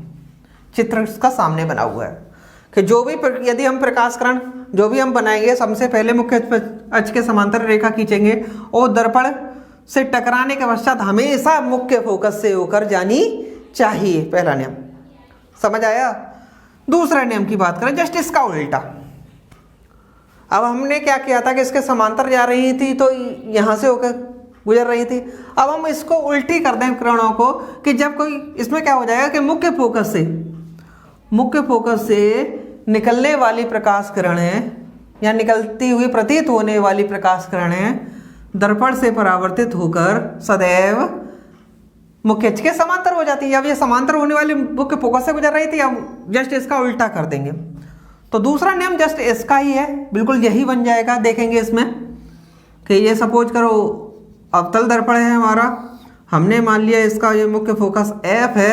चित्र इसका सामने बना हुआ है कि जो भी यदि हम प्रकाश किरण जो भी हम बनाएंगे, सबसे पहले मुख्य अक्ष के समांतर रेखा खींचेंगे और दर्पण से टकराने के पश्चात हमेशा मुख्य फोकस से होकर जानी चाहिए। पहला नियम समझ आया। दूसरा नियम की बात करें, जस्ट इसका उल्टा। अब हमने क्या किया था कि इसके समांतर जा रही थी तो यहाँ से होकर गुजर रही थी। अब हम इसको उल्टी कर दें किरणों को कि जब कोई इसमें क्या हो जाएगा कि मुख्य फोकस से निकलने वाली प्रकाश किरणें या निकलती हुई प्रतीत होने वाली प्रकाश किरणें दर्पण से परावर्तित होकर सदैव मुख्य अक्ष के समांतर हो जाती है। अब ये समांतर होने वाली मुख्य फोकस से गुजर रही थी, अब जस्ट इसका उल्टा कर देंगे तो दूसरा नियम जस्ट इसका ही है, बिल्कुल यही बन जाएगा। देखेंगे इसमें कि ये सपोज करो अवतल दर्पण है हमारा, हमने मान लिया इसका ये मुख्य फोकस F है।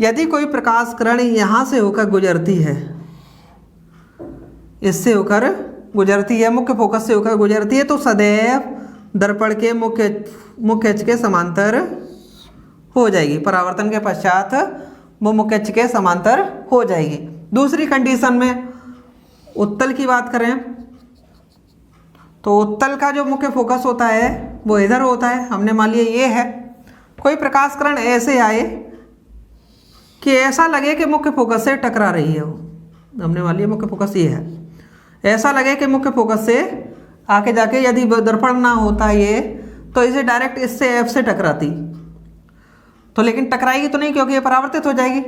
यदि कोई प्रकाश किरण यहाँ से होकर गुजरती है, इससे होकर गुजरती है, मुख्य फोकस से होकर गुजरती है, तो सदैव दर्पण के मुख्य अक्ष के समांतर हो जाएगी। परावर्तन के पश्चात वो मुख्य अक्ष के समांतर हो जाएगी। दूसरी कंडीशन में उत्तल की बात करें तो उत्तल का जो मुख्य फोकस होता है वो इधर होता है। हमने मान लिया ये है, कोई प्रकाश किरण ऐसे आए कि ऐसा लगे कि मुख्य फोकस से टकरा रही है, वो हमने मान लिया मुख्य फोकस ये है, ऐसा लगे कि मुख्य फोकस से आके जाके यदि दर्पण ना होता ये तो इसे डायरेक्ट इससे F से टकराती, तो लेकिन टकराएगी तो नहीं क्योंकि ये परावर्तित हो जाएगी।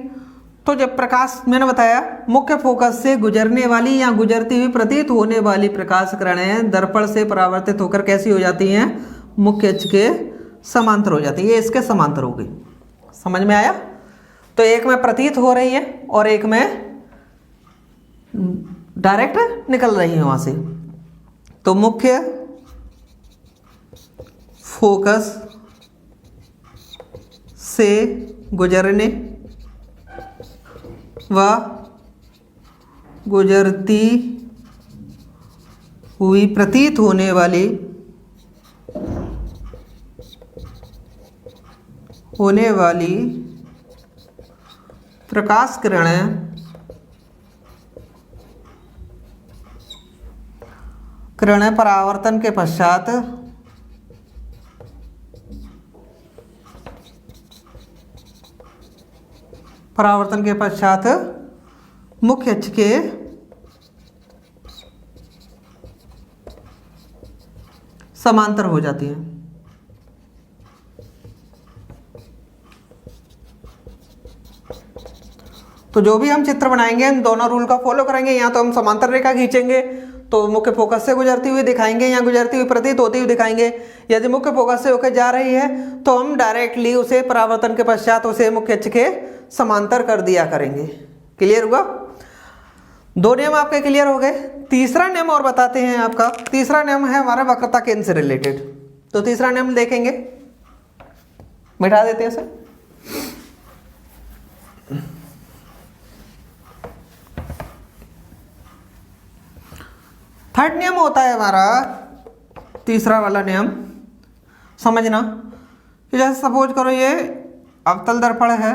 तो जब प्रकाश मैंने बताया मुख्य फोकस से गुजरने वाली या गुजरती हुई प्रतीत होने वाली प्रकाश किरणें दर्पण से परावर्तित होकर कैसी हो जाती हैं, मुख्य अक्ष के समांतर हो जाती है। ये इसके समांतर हो गई, समझ में आया। तो एक में प्रतीत हो रही है और एक में डायरेक्ट निकल रही है वहां से। तो मुख्य फोकस से गुजरने व गुजरती हुई प्रतीत होने वाली प्रकाश किरणें किरणें परावर्तन के पश्चात मुख्य अक्ष के समांतर हो जाती है। तो जो भी हम चित्र बनाएंगे इन दोनों रूल का फॉलो करेंगे। यहाँ तो हम समांतर रेखा खींचेंगे तो मुख्य फोकस से गुजरती हुई दिखाएंगे, यहाँ गुजरती हुई प्रतीत होती हुई दिखाएंगे। यदि मुख्य फोकस से होकर जा रही है तो हम डायरेक्टली उसे परावर्तन के पश्चात उसे मुख्य अक्ष के समांतर कर दिया करेंगे। क्लियर हुआ? 2 नियम आपके क्लियर हो गए। तीसरा नियम और बताते हैं आपका। तीसरा नियम है हमारा वक्रता केंद्र से रिलेटेड। तो तीसरा नियम देखेंगे, मिटा देते हैं इसे। थर्ड नियम होता है हमारा, तीसरा वाला नियम समझना कि जैसे सपोज करो ये अवतल दर्पण है,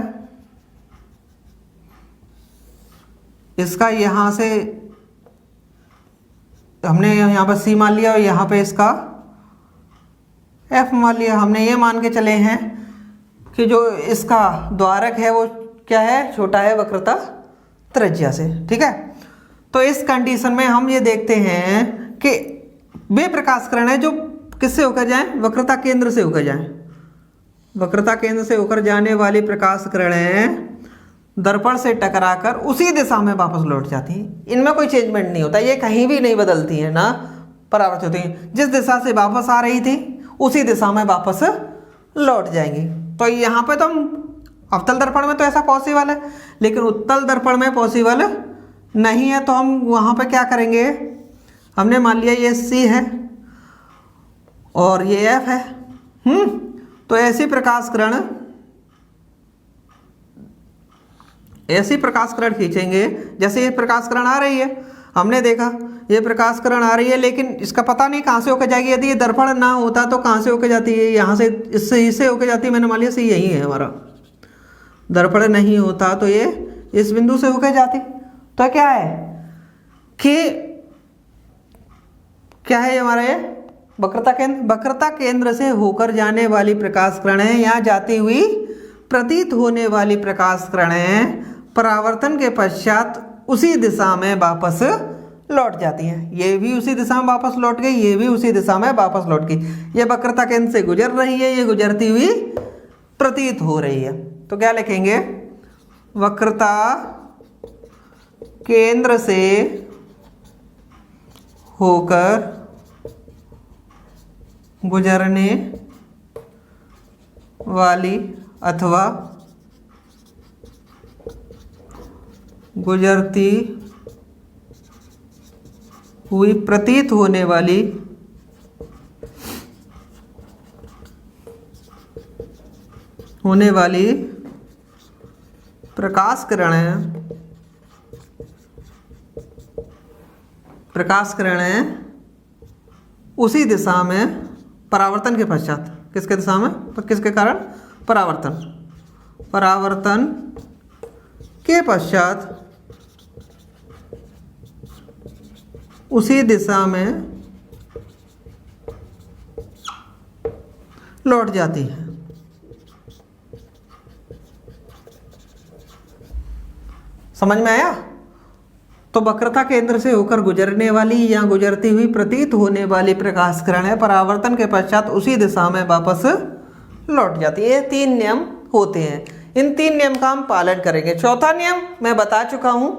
इसका यहाँ से हमने यहाँ पर C मान लिया और यहाँ पे इसका F मान लिया। हमने ये मान के चले हैं कि जो इसका द्वारक है वो क्या है, छोटा है वक्रता त्रिज्या से। ठीक है, तो इस कंडीशन में हम ये देखते हैं कि वे प्रकाश किरण है जो किससे होकर जाएं, वक्रता केंद्र से होकर जाएं। वक्रता केंद्र से होकर जाने वाली प्रकाश किरणें दर्पण से टकराकर उसी दिशा में वापस लौट जाती हैं। इनमें कोई चेंजमेंट नहीं होता, ये कहीं भी नहीं बदलती है ना परावर्तित होती हैं। जिस दिशा से वापस आ रही थी उसी दिशा में वापस लौट जाएंगी। तो यहाँ पे तो हम अवतल दर्पण में तो ऐसा पॉसिबल है, लेकिन उत्तल दर्पण में पॉसिबल नहीं है। तो हम वहाँ पे क्या करेंगे, हमने मान लिया ये C है और ये F है। तो ऐसी प्रकाश किरण खींचेंगे। जैसे ये प्रकाश किरण आ रही है, हमने देखा ये प्रकाश किरण आ रही है, लेकिन इसका पता नहीं कहाँ से होकर जाएगी। यदि ये दर्पण ना होता तो कहाँ से होकर जाती है, यहाँ से इससे होकर जाती है। मैंने मान लिया C यही है हमारा, दर्पण नहीं होता तो ये इस बिंदु से होकर जाती। तो क्या है कि क्या है हमारा ये वक्रता केंद्र से होकर जाने वाली प्रकाश किरणें या जाती हुई प्रतीत होने वाली प्रकाश किरणें परावर्तन के पश्चात उसी दिशा में वापस लौट जाती हैं। ये भी उसी दिशा में वापस लौट गई, ये भी उसी दिशा में वापस लौट गई। ये वक्रता केंद्र से गुजर रही है, ये गुजरती हुई प्रतीत हो रही है। तो क्या लिखेंगे, वक्रता केंद्र से होकर गुजरने वाली अथवा गुजरती हुई प्रतीत होने वाली प्रकाश किरणें उसी दिशा में परावर्तन के पश्चात, किसके दिशा में, किसके कारण, परावर्तन के पश्चात उसी दिशा में लौट जाती है। समझ में आया? तो वक्रता केंद्र से होकर गुजरने वाली या गुजरती हुई प्रतीत होने वाली प्रकाश किरणें परावर्तन के पश्चात उसी दिशा में वापस लौट जाती है। ये 3 नियम होते हैं, इन 3 नियम का हम पालन करेंगे। चौथा नियम मैं बता चुका हूँ।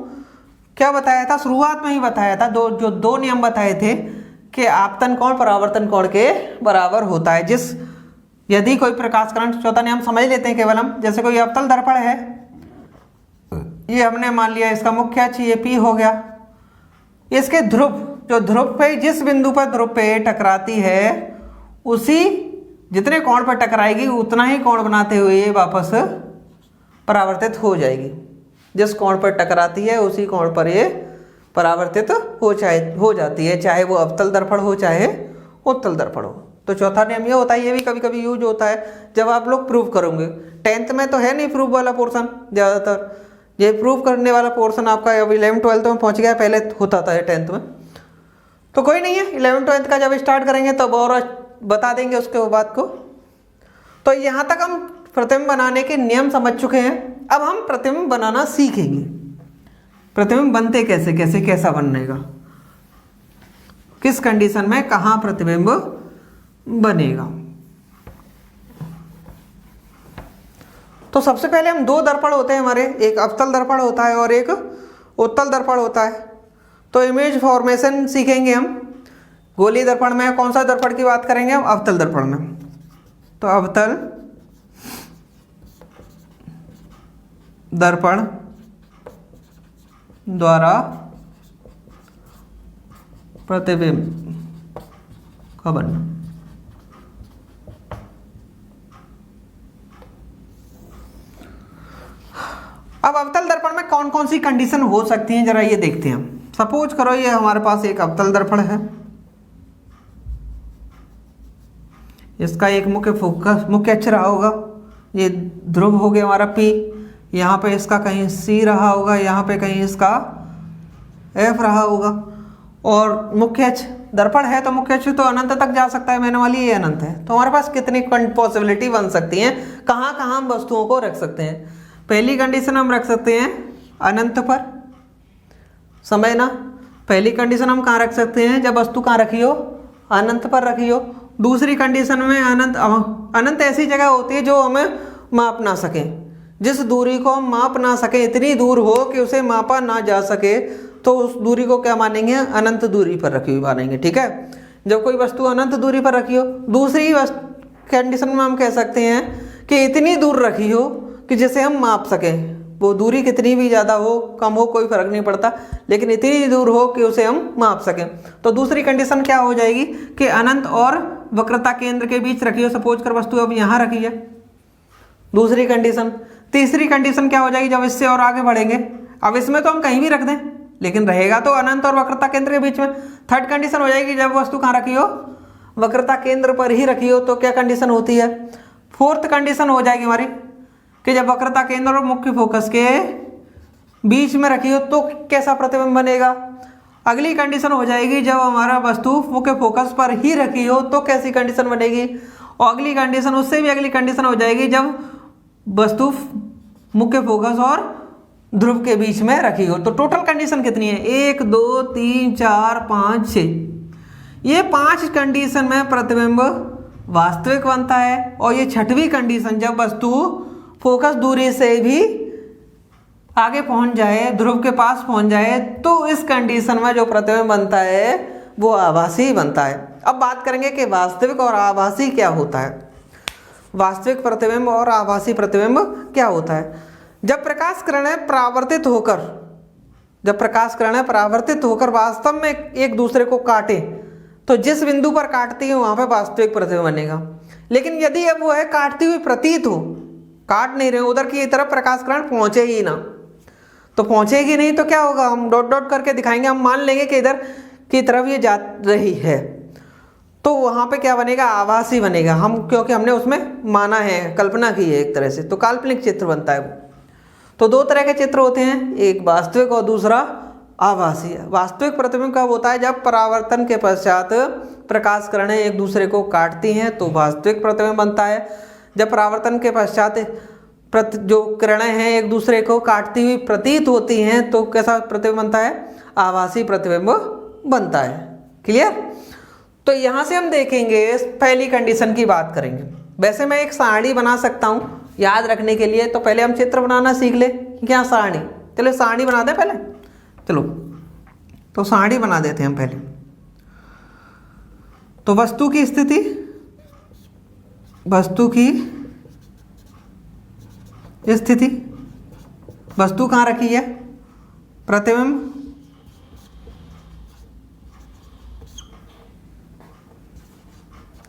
क्या बताया था, शुरुआत में ही बताया था। जो 2 नियम बताए थे कि आपतन कोण परावर्तन कोण के बराबर होता है। यदि कोई प्रकाश किरण, चौथा नियम समझ लेते हैं केवल हम। जैसे कोई अवतल दर्पण है, ये हमने मान लिया इसका मुख्य अक्ष ये P हो गया। इसके ध्रुव, जो ध्रुव पे, जिस बिंदु पर ध्रुव पे टकराती है उसी जितने कोण पर टकराएगी उतना ही कोण बनाते हुए ये वापस परावर्तित हो जाएगी। जिस कोण पर टकराती है उसी कोण पर ये परावर्तित हो जाती है, चाहे वो अवतल दर्पण हो चाहे उत्तल दर्पण हो। तो चौथा नियम ये होता है। ये भी कभी कभी यूज होता है जब आप लोग प्रूव करोगे। 10th में तो है नहीं प्रूव वाला पोर्शन, ज़्यादातर ये प्रूव करने वाला पोर्शन आपका अभी 11th 12th में पहुंच गया, पहले होता था 10th में। तो कोई नहीं है, 11th 12th का जब स्टार्ट करेंगे तब और बता देंगे उसके बाद को। तो यहाँ तक हम प्रतिबिंब बनाने के नियम समझ चुके हैं। अब हम प्रतिबिंब बनाना सीखेंगे। प्रतिबिंब बनते कैसे, कैसे कैसा बनेगा, किस कंडीशन में कहाँ प्रतिबिंब बनेगा। तो सबसे पहले हम दो दर्पण होते हैं हमारे, एक अवतल दर्पण होता है और एक उत्तल दर्पण होता है। तो इमेज फॉर्मेशन सीखेंगे हम। गोलीय दर्पण में कौन सा दर्पण की बात करेंगे हम, अवतल दर्पण में। तो अवतल दर्पण द्वारा प्रतिबिंब का बनना। अब अवतल दर्पण में कौन कौन सी कंडीशन हो सकती हैं, जरा ये देखते हैं हम। सपोज करो ये हमारे पास एक अवतल दर्पण है, इसका एक मुख्य फोकस, मुख्य अक्ष रहा होगा, ये ध्रुव हो गया हमारा P, यहाँ पे इसका कहीं C रहा होगा, यहाँ पे कहीं इसका F रहा होगा। और मुख्य अक्ष दर्पण है तो मुख्य अक्ष तो अनंत तक जा सकता है, मैंने वाली ये अनंत है। तो हमारे पास कितनी पॉसिबिलिटी बन सकती हैं, कहाँ कहाँ हम वस्तुओं को रख सकते हैं। पहली कंडीशन हम रख सकते हैं अनंत पर, समय ना। पहली कंडीशन हम कहाँ रख सकते हैं, जब वस्तु कहाँ रखी हो, अनंत पर रखी हो। दूसरी कंडीशन में अनंत ऐसी जगह होती है जो हमें माप ना सके, जिस दूरी को हम माप ना सके, इतनी दूर हो कि उसे मापा ना जा सके, तो उस दूरी को क्या मानेंगे, अनंत दूरी पर रखी हुई मानेंगे। ठीक है, जब कोई वस्तु अनंत दूरी पर रखी हो। दूसरी कंडीशन में हम कह सकते हैं कि इतनी दूर रखी हो कि जिसे हम माप सकें। वो दूरी कितनी भी ज़्यादा हो कम हो कोई फर्क नहीं पड़ता, लेकिन इतनी दूर हो कि उसे हम माप सकें। तो दूसरी कंडीशन क्या हो जाएगी कि अनंत और वक्रता केंद्र के बीच रखी हो। सपोज कर वस्तु अब यहाँ रखी है, दूसरी कंडीशन। तीसरी कंडीशन क्या हो जाएगी, जब इससे और आगे बढ़ेंगे, अब इसमें तो हम कहीं भी रख दें लेकिन रहेगा तो अनंत और वक्रता केंद्र के बीच में। थर्ड कंडीशन हो जाएगी, जब वस्तु कहाँ रखी हो, वक्रता केंद्र पर ही रखी हो, तो क्या कंडीशन होती है। फोर्थ कंडीशन हो जाएगी हमारी कि जब वक्रता केंद्र और मुख्य फोकस के बीच में रखी हो तो कैसा प्रतिबिंब बनेगा। अगली कंडीशन हो जाएगी, जब हमारा वस्तु मुख्य फोकस पर ही रखी हो तो कैसी कंडीशन बनेगी। और अगली कंडीशन, उससे भी अगली कंडीशन हो जाएगी, जब वस्तु मुख्य फोकस और ध्रुव के बीच में रखी हो। तो टोटल कंडीशन कितनी है, 1 2 3 4 5 6। ये 5 कंडीशन में प्रतिबिंब वास्तविक बनता है। और ये छठवीं कंडीशन, जब वस्तु फोकस दूरी से भी आगे पहुंच जाए, ध्रुव के पास पहुंच जाए, तो इस कंडीशन में जो प्रतिबिंब बनता है वो आभासी बनता है। अब बात करेंगे कि वास्तविक और आभासी क्या होता है। वास्तविक प्रतिबिंब और आभासी प्रतिबिंब क्या होता है। जब प्रकाश किरणें परावर्तित होकर वास्तव में एक दूसरे को काटे, तो जिस बिंदु पर काटती है वहां पर वास्तविक प्रतिबिंब बनेगा। लेकिन यदि अब वो है काटती हुई प्रतीत हो, काट नहीं रहे, उधर की तरफ प्रकाश किरण पहुंचे ही ना, तो पहुंचेगी नहीं तो क्या होगा, हम डॉट डॉट करके दिखाएंगे, हम मान लेंगे कि इधर की तरफ ये जा रही है, तो वहां पे क्या बनेगा, आभासी बनेगा। हम क्योंकि हमने उसमें माना है, कल्पना की है एक तरह से, तो काल्पनिक चित्र बनता है वो। तो दो तरह के चित्र होते हैं, एक वास्तविक और दूसरा आभासी। वास्तविक प्रतिबिंब कब होता है, जब परावर्तन के पश्चात प्रकाश किरणें एक दूसरे को काटती हैं तो वास्तविक प्रतिबिंब बनता है। जब परावर्तन के पश्चात जो किरणें हैं एक दूसरे को काटती हुई प्रतीत होती हैं तो कैसा प्रतिबिंब बनता है, आभासी प्रतिबिंब बनता है। क्लियर। तो यहाँ से हम देखेंगे, पहली कंडीशन की बात करेंगे। वैसे मैं एक सारणी बना सकता हूँ याद रखने के लिए, तो पहले हम चित्र बनाना सीख ले कि क्या सारणी। चलो सारणी बना दें पहले, चलो तो सारणी बना देते हैं हम पहले। तो वस्तु की स्थिति, वस्तु कहाँ रखी है, प्रतिबिंब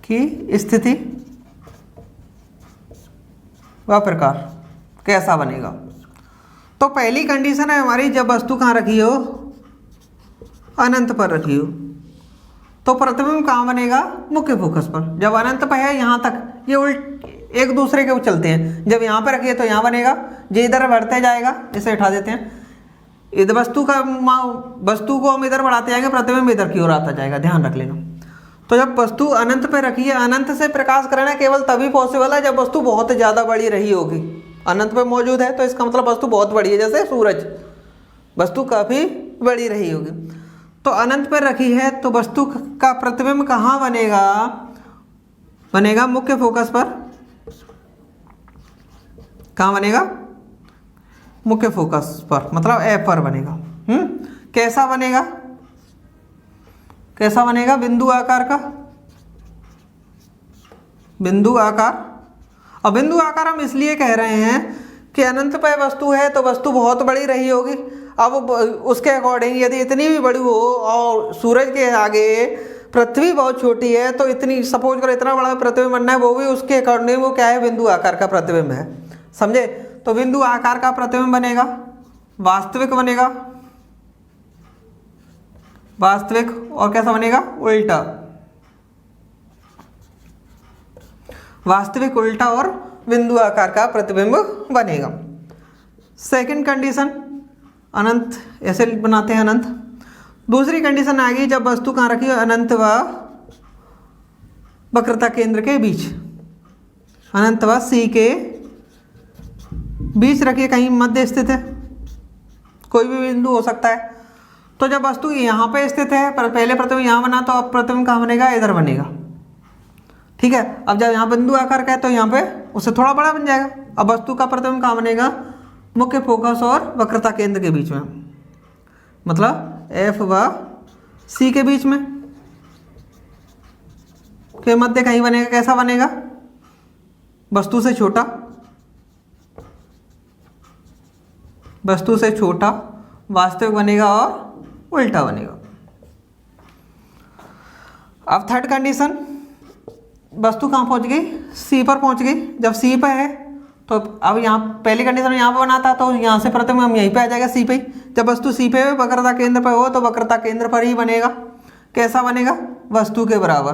की स्थिति व प्रकार कैसा बनेगा। तो पहली कंडीशन है हमारी, जब वस्तु कहाँ रखी हो, अनंत पर रखी हो, तो प्रतिबिंब कहाँ बनेगा, मुख्य फोकस पर। जब अनंत पर है यहाँ तक, ये उल्ट एक दूसरे के चलते हैं, जब यहाँ पर रखिए तो यहाँ बनेगा, जो इधर बढ़ते जाएगा, इसे उठा देते हैं, इधर वस्तु को हम इधर बढ़ाते जाएंगे, प्रतिबिंब इधर की ओर आता जाएगा, ध्यान रख लेना। तो जब वस्तु अनंत पे रखी है, अनंत से प्रकाश करना केवल तभी पॉसिबल है जब वस्तु बहुत ज़्यादा बड़ी रही होगी। अनंत पे मौजूद है तो इसका मतलब वस्तु बहुत बड़ी है, जैसे सूरज, वस्तु काफ़ी बड़ी रही होगी। तो अनंत पर रखी है तो वस्तु का प्रतिबिंब कहाँ बनेगा? बनेगा मुख्य फोकस पर। कहाँ बनेगा? मुख्य फोकस पर, मतलब एफ पर बनेगा। कैसा बनेगा? कैसा बनेगा? बिंदु आकार का, बिंदु आकार। अब बिंदु आकार हम इसलिए कह रहे हैं कि अनंत पे वस्तु है तो वस्तु बहुत बड़ी रही होगी। अब उसके अकॉर्डिंग यदि इतनी भी बड़ी हो और सूरज के आगे पृथ्वी बहुत छोटी है तो इतनी, सपोज करो इतना बड़ा प्रतिबिंब बनना है, वो भी उसके अकॉर्डिंग वो क्या है? बिंदु आकार का प्रतिबिंब है, समझे? तो बिंदु आकार का प्रतिबिंब बनेगा, वास्तविक बनेगा, वास्तविक, और कैसा बनेगा? उल्टा, वास्तविक, उल्टा और बिंदु आकार का प्रतिबिंब बनेगा। सेकंड कंडीशन, अनंत ऐसे बनाते हैं अनंत। दूसरी कंडीशन आ गई जब वस्तु कहाँ रखी हो? अनंत व वक्रता केंद्र के बीच, अनंत व सी के बीच रखिए, कहीं मध्य स्थित है, कोई भी बिंदु हो सकता है। तो जब वस्तु यहाँ पे स्थित है, पर पहले प्रतिबिंब यहाँ बना, तो अब प्रतिबिंब कहाँ बनेगा? इधर बनेगा, ठीक है। अब जब यहाँ बिंदु आकार का है तो यहाँ पे उससे थोड़ा बड़ा बन जाएगा। अब वस्तु का प्रतिबिंब कहाँ बनेगा? मुख्य फोकस और वक्रता केंद्र के बीच में, मतलब एफ व सी के बीच में, के मध्य कहीं बनेगा। कैसा बनेगा? वस्तु से छोटा, वस्तु से छोटा, वास्तविक बनेगा और उल्टा बनेगा। अब थर्ड कंडीशन, वस्तु कहाँ पहुंच गई? सी पर पहुंच गई। जब सी पर है तो अब यहाँ पहली कंडीशन में यहाँ पर बना था तो यहाँ से प्रतिबिंब हम यहीं पे आ जाएगा, सी पे। जब वस्तु सी पे वक्रता केंद्र पर हो तो वक्रता केंद्र पर ही बनेगा। कैसा बनेगा? वस्तु के बराबर।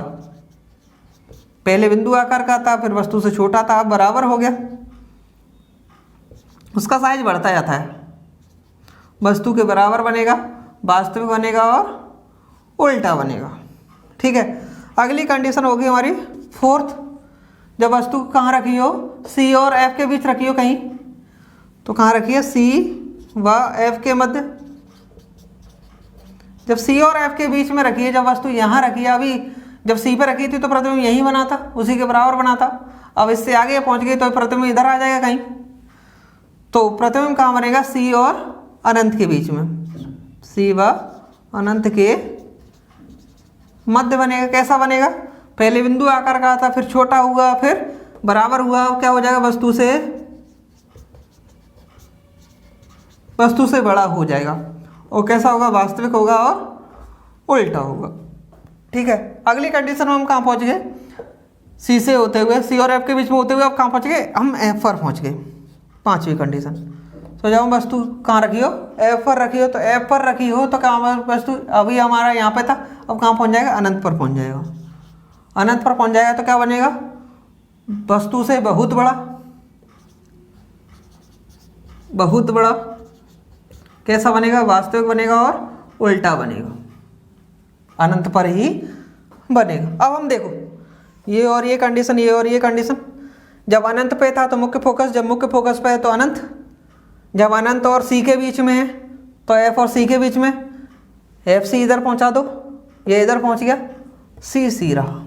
पहले बिंदु आकार का था, फिर वस्तु से छोटा था, अब बराबर हो गया, उसका साइज बढ़ता जाता है। वस्तु के बराबर बनेगा, वास्तविक बनेगा और उल्टा बनेगा, ठीक है। अगली कंडीशन होगी हमारी फोर्थ, जब वस्तु कहाँ रखी हो? सी और एफ के बीच रखी हो कहीं, तो कहाँ रखी है? सी व एफ के मध्य। जब सी और एफ के बीच में रखी है, जब वस्तु यहाँ रखी है, अभी जब सी पे रखी थी तो प्रतिबिंब यहीं बना था, उसी के बराबर बना था। अब इससे आगे पहुँच गई तो प्रतिबिंब इधर आ जाएगा कहीं, तो प्रतिबिंब कहाँ बनेगा? सी और अनंत के बीच में, सी व अनंत के मध्य बनेगा। कैसा बनेगा? पहले बिंदु आकार का था, फिर छोटा हुआ, फिर बराबर हुआ, क्या हो जाएगा? वस्तु से बड़ा हो जाएगा। और कैसा होगा? वास्तविक होगा और उल्टा होगा, ठीक है। अगली कंडीशन में हम कहाँ पहुँच गए? सी से होते हुए, सी और एफ के बीच में होते हुए अब कहाँ पहुँच गए? हम एफ पर पहुँच गए, पांचवी कंडीशन। तो जब हम वस्तु कहाँ रखी हो? एफ पर रखी हो, तो एफ पर रखी हो तो कहाँ वस्तु अभी हमारा यहाँ पे था, अब कहाँ पहुँच जाएगा? अनंत पर पहुँच जाएगा। अनंत पर पहुँच जाएगा तो क्या बनेगा? वस्तु से बहुत बड़ा, बहुत बड़ा। कैसा बनेगा? वास्तविक बनेगा और उल्टा बनेगा, अनंत पर ही बनेगा। अब हम देखो ये और ये कंडीशन, ये और ये कंडीशन। जब अनंत पे था तो मुख्य फोकस, जब मुख्य फोकस पे है तो अनंत, जब अनंत और सी के बीच में है तो एफ और सी के बीच में, एफ सी इधर पहुंचा दो, ये इधर पहुंच गया, सी सी रहा।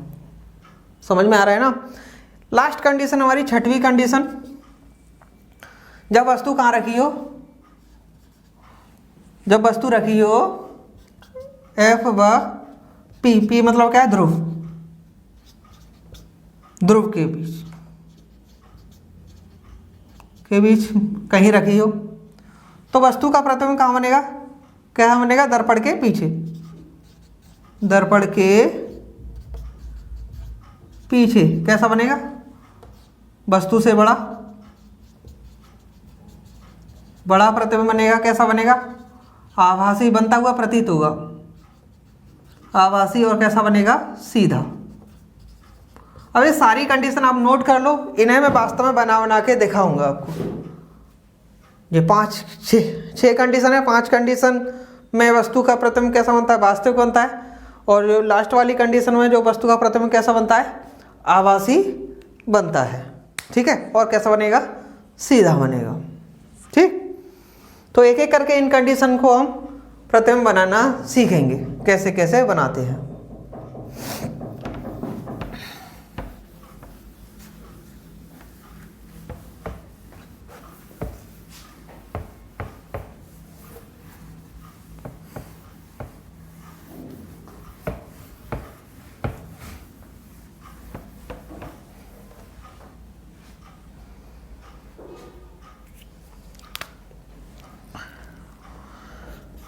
समझ में आ रहा है ना? लास्ट कंडीशन हमारी छठवीं कंडीशन, जब वस्तु कहाँ रखी हो? जब वस्तु रखी हो एफ व पी, पी मतलब क्या है? ध्रुव, ध्रुव के बीच कहीं रखी हो तो वस्तु का प्रतिबिंब कहाँ बनेगा? क्या बनेगा? दर्पण के पीछे, दर्पण के पीछे। कैसा बनेगा? वस्तु से बड़ा, बड़ा प्रतिबिंब बनेगा। कैसा बनेगा? आभासी बनता हुआ प्रतीत होगा, आभासी। और कैसा बनेगा? सीधा। अब ये सारी कंडीशन आप नोट कर लो, इन्हें मैं वास्तव में बना के दिखाऊंगा आपको। ये छः कंडीशन है, 5 कंडीशन में वस्तु का प्रतिबिंब कैसा बनता है, वास्तविक बनता है। और जो लास्ट वाली कंडीशन में जो वस्तु का प्रतिबिंब कैसा बनता है, आभासी बनता है। ठीक है, और कैसा बनेगा, सीधा बनेगा। ठीक, तो एक एक करके इन कंडीशन को हम प्रतिबिंब बनाना सीखेंगे, कैसे कैसे बनाते हैं।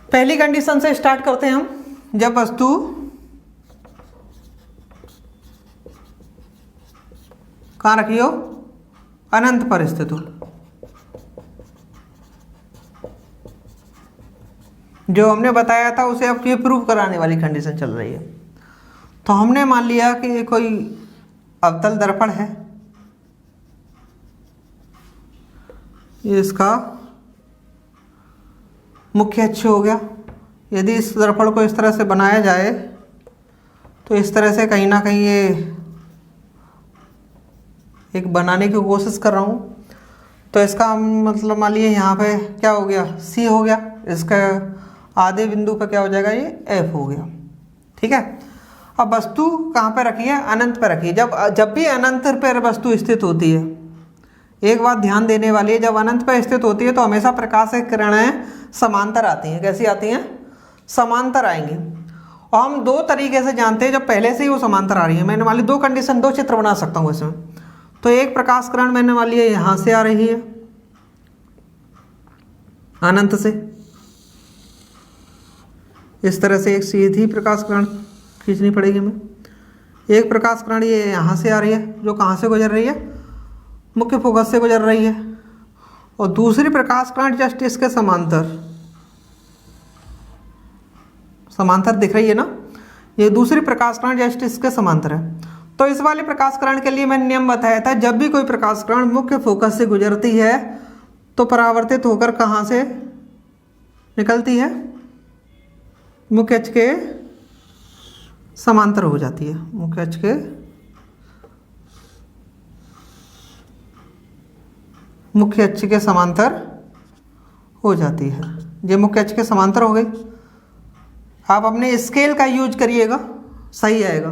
पहली कंडीशन से स्टार्ट करते हैं हम। जब वस्तु कहाँ रखी हो, अनंत पर स्थित हो। जो हमने बताया था उसे अब ये प्रूव कराने वाली कंडीशन चल रही है। तो हमने मान लिया कि ये कोई अवतल दर्पण है, ये इसका मुख्य अक्ष हो गया। यदि इस दर्पण को इस तरह से बनाया जाए तो इस तरह से कहीं ना कहीं ये एक बनाने की कोशिश कर रहा हूँ। तो इसका मतलब मान लीजिए यहाँ पे क्या हो गया, सी हो गया। इसका आधे बिंदु पे क्या हो जाएगा, ये एफ हो गया। ठीक है, अब वस्तु कहाँ पे रखी है, अनंत पे रखी है। जब भी अनंत पर वस्तु स्थित होती है, एक बात ध्यान देने वाली है, जब अनंत पर स्थित होती है तो हमेशा प्रकाश की किरणें समांतर आती हैं। कैसी आती हैं, समांतर आएंगी। और हम दो तरीके से जानते हैं, जब पहले से ही वो समांतर आ रही है। मैंने मान ली दो कंडीशन, दो चित्र बना सकता हूँ इसमें। तो एक प्रकाश किरण मैंने मान लिया यहाँ से आ रही है, अनंत से, इस तरह से एक सीधी प्रकाश किरण खींचनी पड़ेगी हमें। एक प्रकाश किरण ये यहाँ से आ रही है, जो कहाँ से गुजर रही है, मुख्य फोकस से गुजर रही है। और दूसरी प्रकाश किरण जस्ट इसके समांतर दिख रही है ना, ये दूसरी प्रकाश किरण जस्ट इसके समांतर है। तो इस वाले प्रकाश किरण के लिए मैंने नियम बताया था, जब भी कोई प्रकाश किरण मुख्य फोकस से गुजरती है तो परावर्तित होकर कहाँ से निकलती है, मुख्य अक्ष के समांतर हो जाती है। मुख्य अक्ष के समांतर हो जाती है। ये मुख्य अक्ष के समांतर हो गई। आप अपने स्केल का यूज करिएगा, सही आएगा।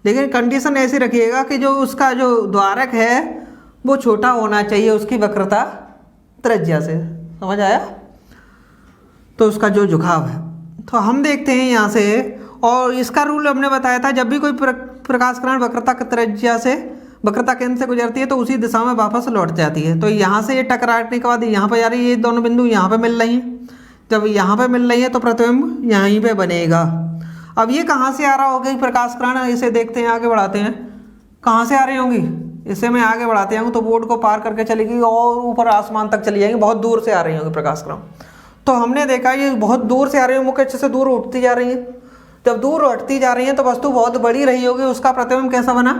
लेकिन कंडीशन ऐसी रखिएगा कि जो उसका जो द्वारक है वो छोटा होना चाहिए उसकी वक्रता त्रिज्या से। समझ आया? तो उसका जो झुकाव है, तो हम देखते हैं यहाँ से। और इसका रूल हमने बताया था, जब भी कोई प्रकाश किरण वक्रता त्रिज्या से, वक्रता केंद्र से गुजरती है तो उसी दिशा में वापस लौट जाती है। तो यहाँ से ये टकराने के बाद यहाँ पर जा रही है, ये दोनों बिंदु यहाँ पे मिल रही हैं। जब यहाँ पे मिल रही है तो प्रतिबिंब यहीं पे बनेगा। अब ये कहाँ से आ रहा होगा प्रकाश किरण, इसे देखते हैं, आगे बढ़ाते हैं। कहाँ से आ रही होंगी, इसे मैं आगे बढ़ाते जाऊँ तो बोर्ड को पार करके चलेगी और ऊपर आसमान तक चली जाएंगी। बहुत दूर से आ रही होंगी प्रकाश किरण। तो हमने देखा ये बहुत दूर से आ रही है, मुख्य अक्ष से दूर उठती जा रही है। जब दूर उठती जा रही है तो वस्तु बहुत बड़ी रही होगी, उसका प्रतिबिंब कैसा बना,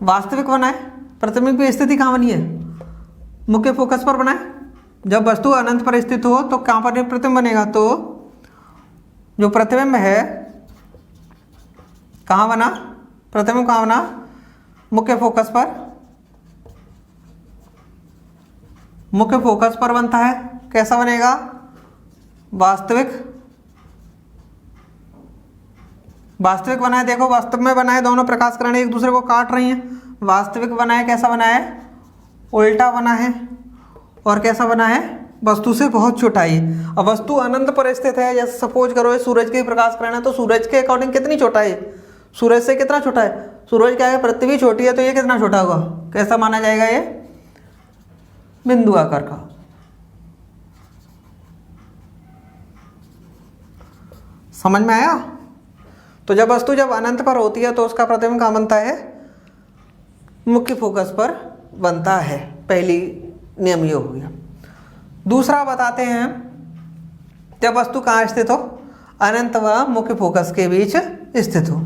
वास्तविक बना है। प्रतिबिंब की स्थिति कहाँ बनी है, मुख्य फोकस पर बना है। जब वस्तु अनंत पर स्थित हो तो कहाँ पर प्रतिबिंब बनेगा, तो जो प्रतिबिंब है कहाँ बना, प्रतिबिंब कहाँ बना, मुख्य फोकस पर, मुख्य फोकस पर बनता है। कैसा बनेगा, वास्तविक, वास्तविक बना है। देखो वास्तव में बना है, दोनों प्रकाश किरणें एक दूसरे को काट रही हैं। वास्तविक बना है, कैसा बना है, उल्टा बना है। और कैसा बना है, वस्तु से बहुत छोटा है। अब वस्तु अनंत पर स्थित है, जैसे सपोज करो ये सूरज की प्रकाश किरण है, तो सूरज के अकॉर्डिंग कितनी छोटा है, सूरज से कितना छोटा है। सूरज क्या है, पृथ्वी छोटी है, तो ये कितना छोटा होगा, कैसा माना जाएगा, ये बिंदु आकार का। समझ में आया? तो जब वस्तु जब अनंत पर होती है तो उसका प्रतिबिंब कहाँ बनता है, मुख्य फोकस पर बनता है। पहली नियम ये हो गया। दूसरा बताते हैं, जब वस्तु कहाँ स्थित हो, अनंत व मुख्य फोकस के बीच स्थित हो।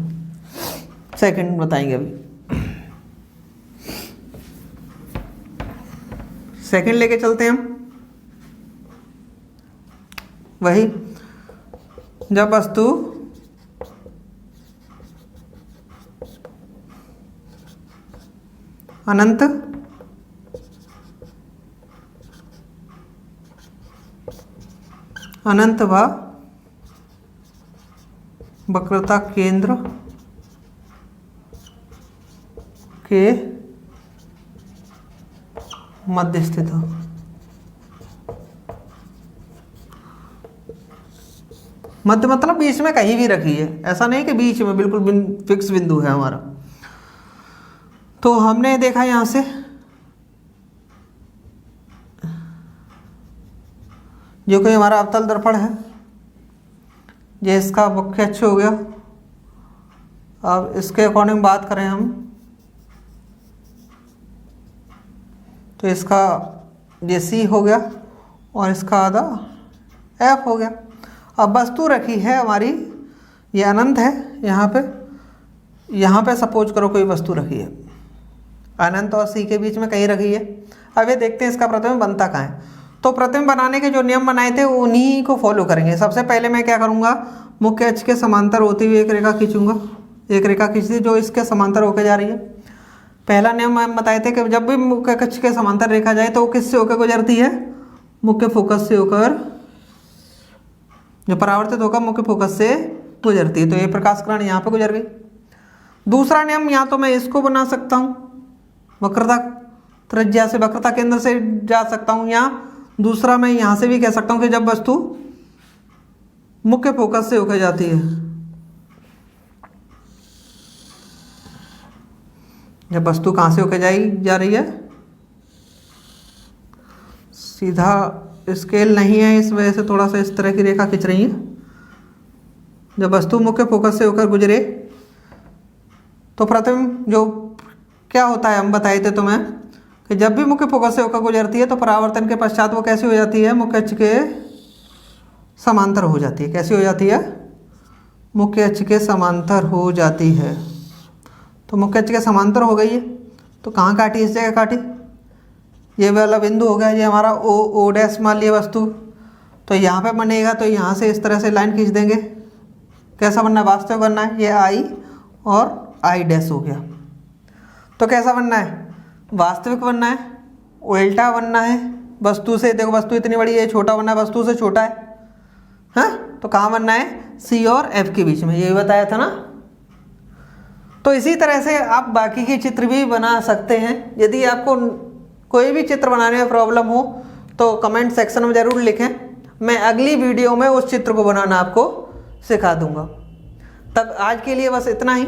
सेकंड बताएंगे अभी। सेकंड लेके चलते हैं हम। वही जब वस्तु अनंत अनंत व वक्रता केंद्र के मध्य स्थित हो। मध्य मतलब बीच में कहीं भी रखी है, ऐसा नहीं कि बीच में बिल्कुल फिक्स बिंदु है हमारा। तो हमने देखा यहां से जो कि हमारा अवतल दर्पण है, ये इसका मुख्य अक्ष हो गया। अब इसके अकॉर्डिंग बात करें हम तो इसका ये सी हो गया और इसका आधा एफ हो गया। अब वस्तु रखी है हमारी, ये अनंत है, यहाँ पे सपोज करो कोई वस्तु रखी है, अनंत और सी के बीच में कहीं रखी है। अब ये देखते हैं इसका प्रतिबिंब बनता कहाँ है। तो प्रतिबिंब बनाने के जो नियम बनाए थे उन्हीं को फॉलो करेंगे। सबसे पहले मैं क्या करूँगा, मुख्य अक्ष के समांतर होती हुई एक रेखा खींचूंगा, एक रेखा खींचती जो इसके समांतर होकर जा रही है। पहला नियम हम बताए थे कि जब भी मुख्य अक्ष के समांतर रेखा जाए तो वो किससे होकर गुजरती है, मुख्य फोकस से होकर, जो परावर्तित होकर मुख्य फोकस से गुजरती है। तो ये प्रकाश किरण यहाँ पे गुजर गई। दूसरा नियम, या तो मैं इसको बना सकता हूँ वक्रता त्रिज्या से, वक्रता केंद्र से जा सकता हूँ, या दूसरा मैं यहाँ से भी कह सकता हूँ कि जब वस्तु मुख्य फोकस से होकर जाती है, जब वस्तु कहाँ से होकर जा रही है, सीधा स्केल नहीं है इस वजह से थोड़ा सा इस तरह की रेखा खींच रही है। जब वस्तु मुख्य फोकस से होकर गुजरे तो प्रतिबिंब जो क्या होता है हम बताए थे तुम्हें कि जब भी मुख्य फोकस से होकर गुजरती है तो परावर्तन के पश्चात वो कैसी हो जाती है, मुख्य अक्ष के समांतर हो जाती है। कैसी हो जाती है, मुख्य अक्ष के समांतर हो जाती है। तो मुख्य अक्ष के समांतर हो गई है तो कहाँ काटी, इस जगह काटी, ये वाला बिंदु हो गया, ये हमारा ओ डैश मान लिया वस्तु। तो यहाँ पे बनेगा तो यहाँ से इस तरह से लाइन खींच देंगे। कैसा बनना है, वास्तविक बनना है, ये आई और आई डैश हो गया। तो कैसा बनना है, वास्तविक बनना है, उल्टा बनना है वस्तु से। देखो वस्तु इतनी बड़ी है, छोटा बनना है, वस्तु से छोटा है, हाँ। तो कहाँ बनना है, सी और एफ के बीच में, ये बताया था ना। तो इसी तरह से आप बाकी के चित्र भी बना सकते हैं। यदि आपको कोई भी चित्र बनाने में प्रॉब्लम हो तो कमेंट सेक्शन में ज़रूर लिखें, मैं अगली वीडियो में उस चित्र को बनाना आपको सिखा दूंगा। तब आज के लिए बस इतना ही,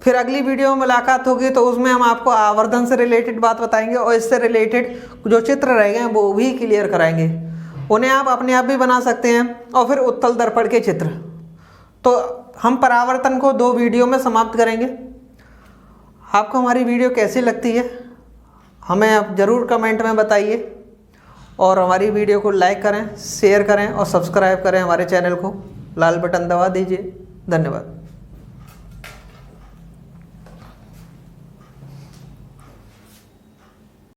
फिर अगली वीडियो में मुलाकात होगी तो उसमें हम आपको आवर्धन से रिलेटेड बात बताएंगे और इससे रिलेटेड जो चित्र रह गए वो भी क्लियर कराएंगे। उन्हें आप अपने आप भी बना सकते हैं। और फिर उत्तल दर्पण के चित्र, तो हम परावर्तन को 2 वीडियो में समाप्त करेंगे। आपको हमारी वीडियो कैसी लगती है हमें आप ज़रूर कमेंट में बताइए, और हमारी वीडियो को लाइक करें, शेयर करें और सब्सक्राइब करें हमारे चैनल को। लाल बटन दबा दीजिए। धन्यवाद।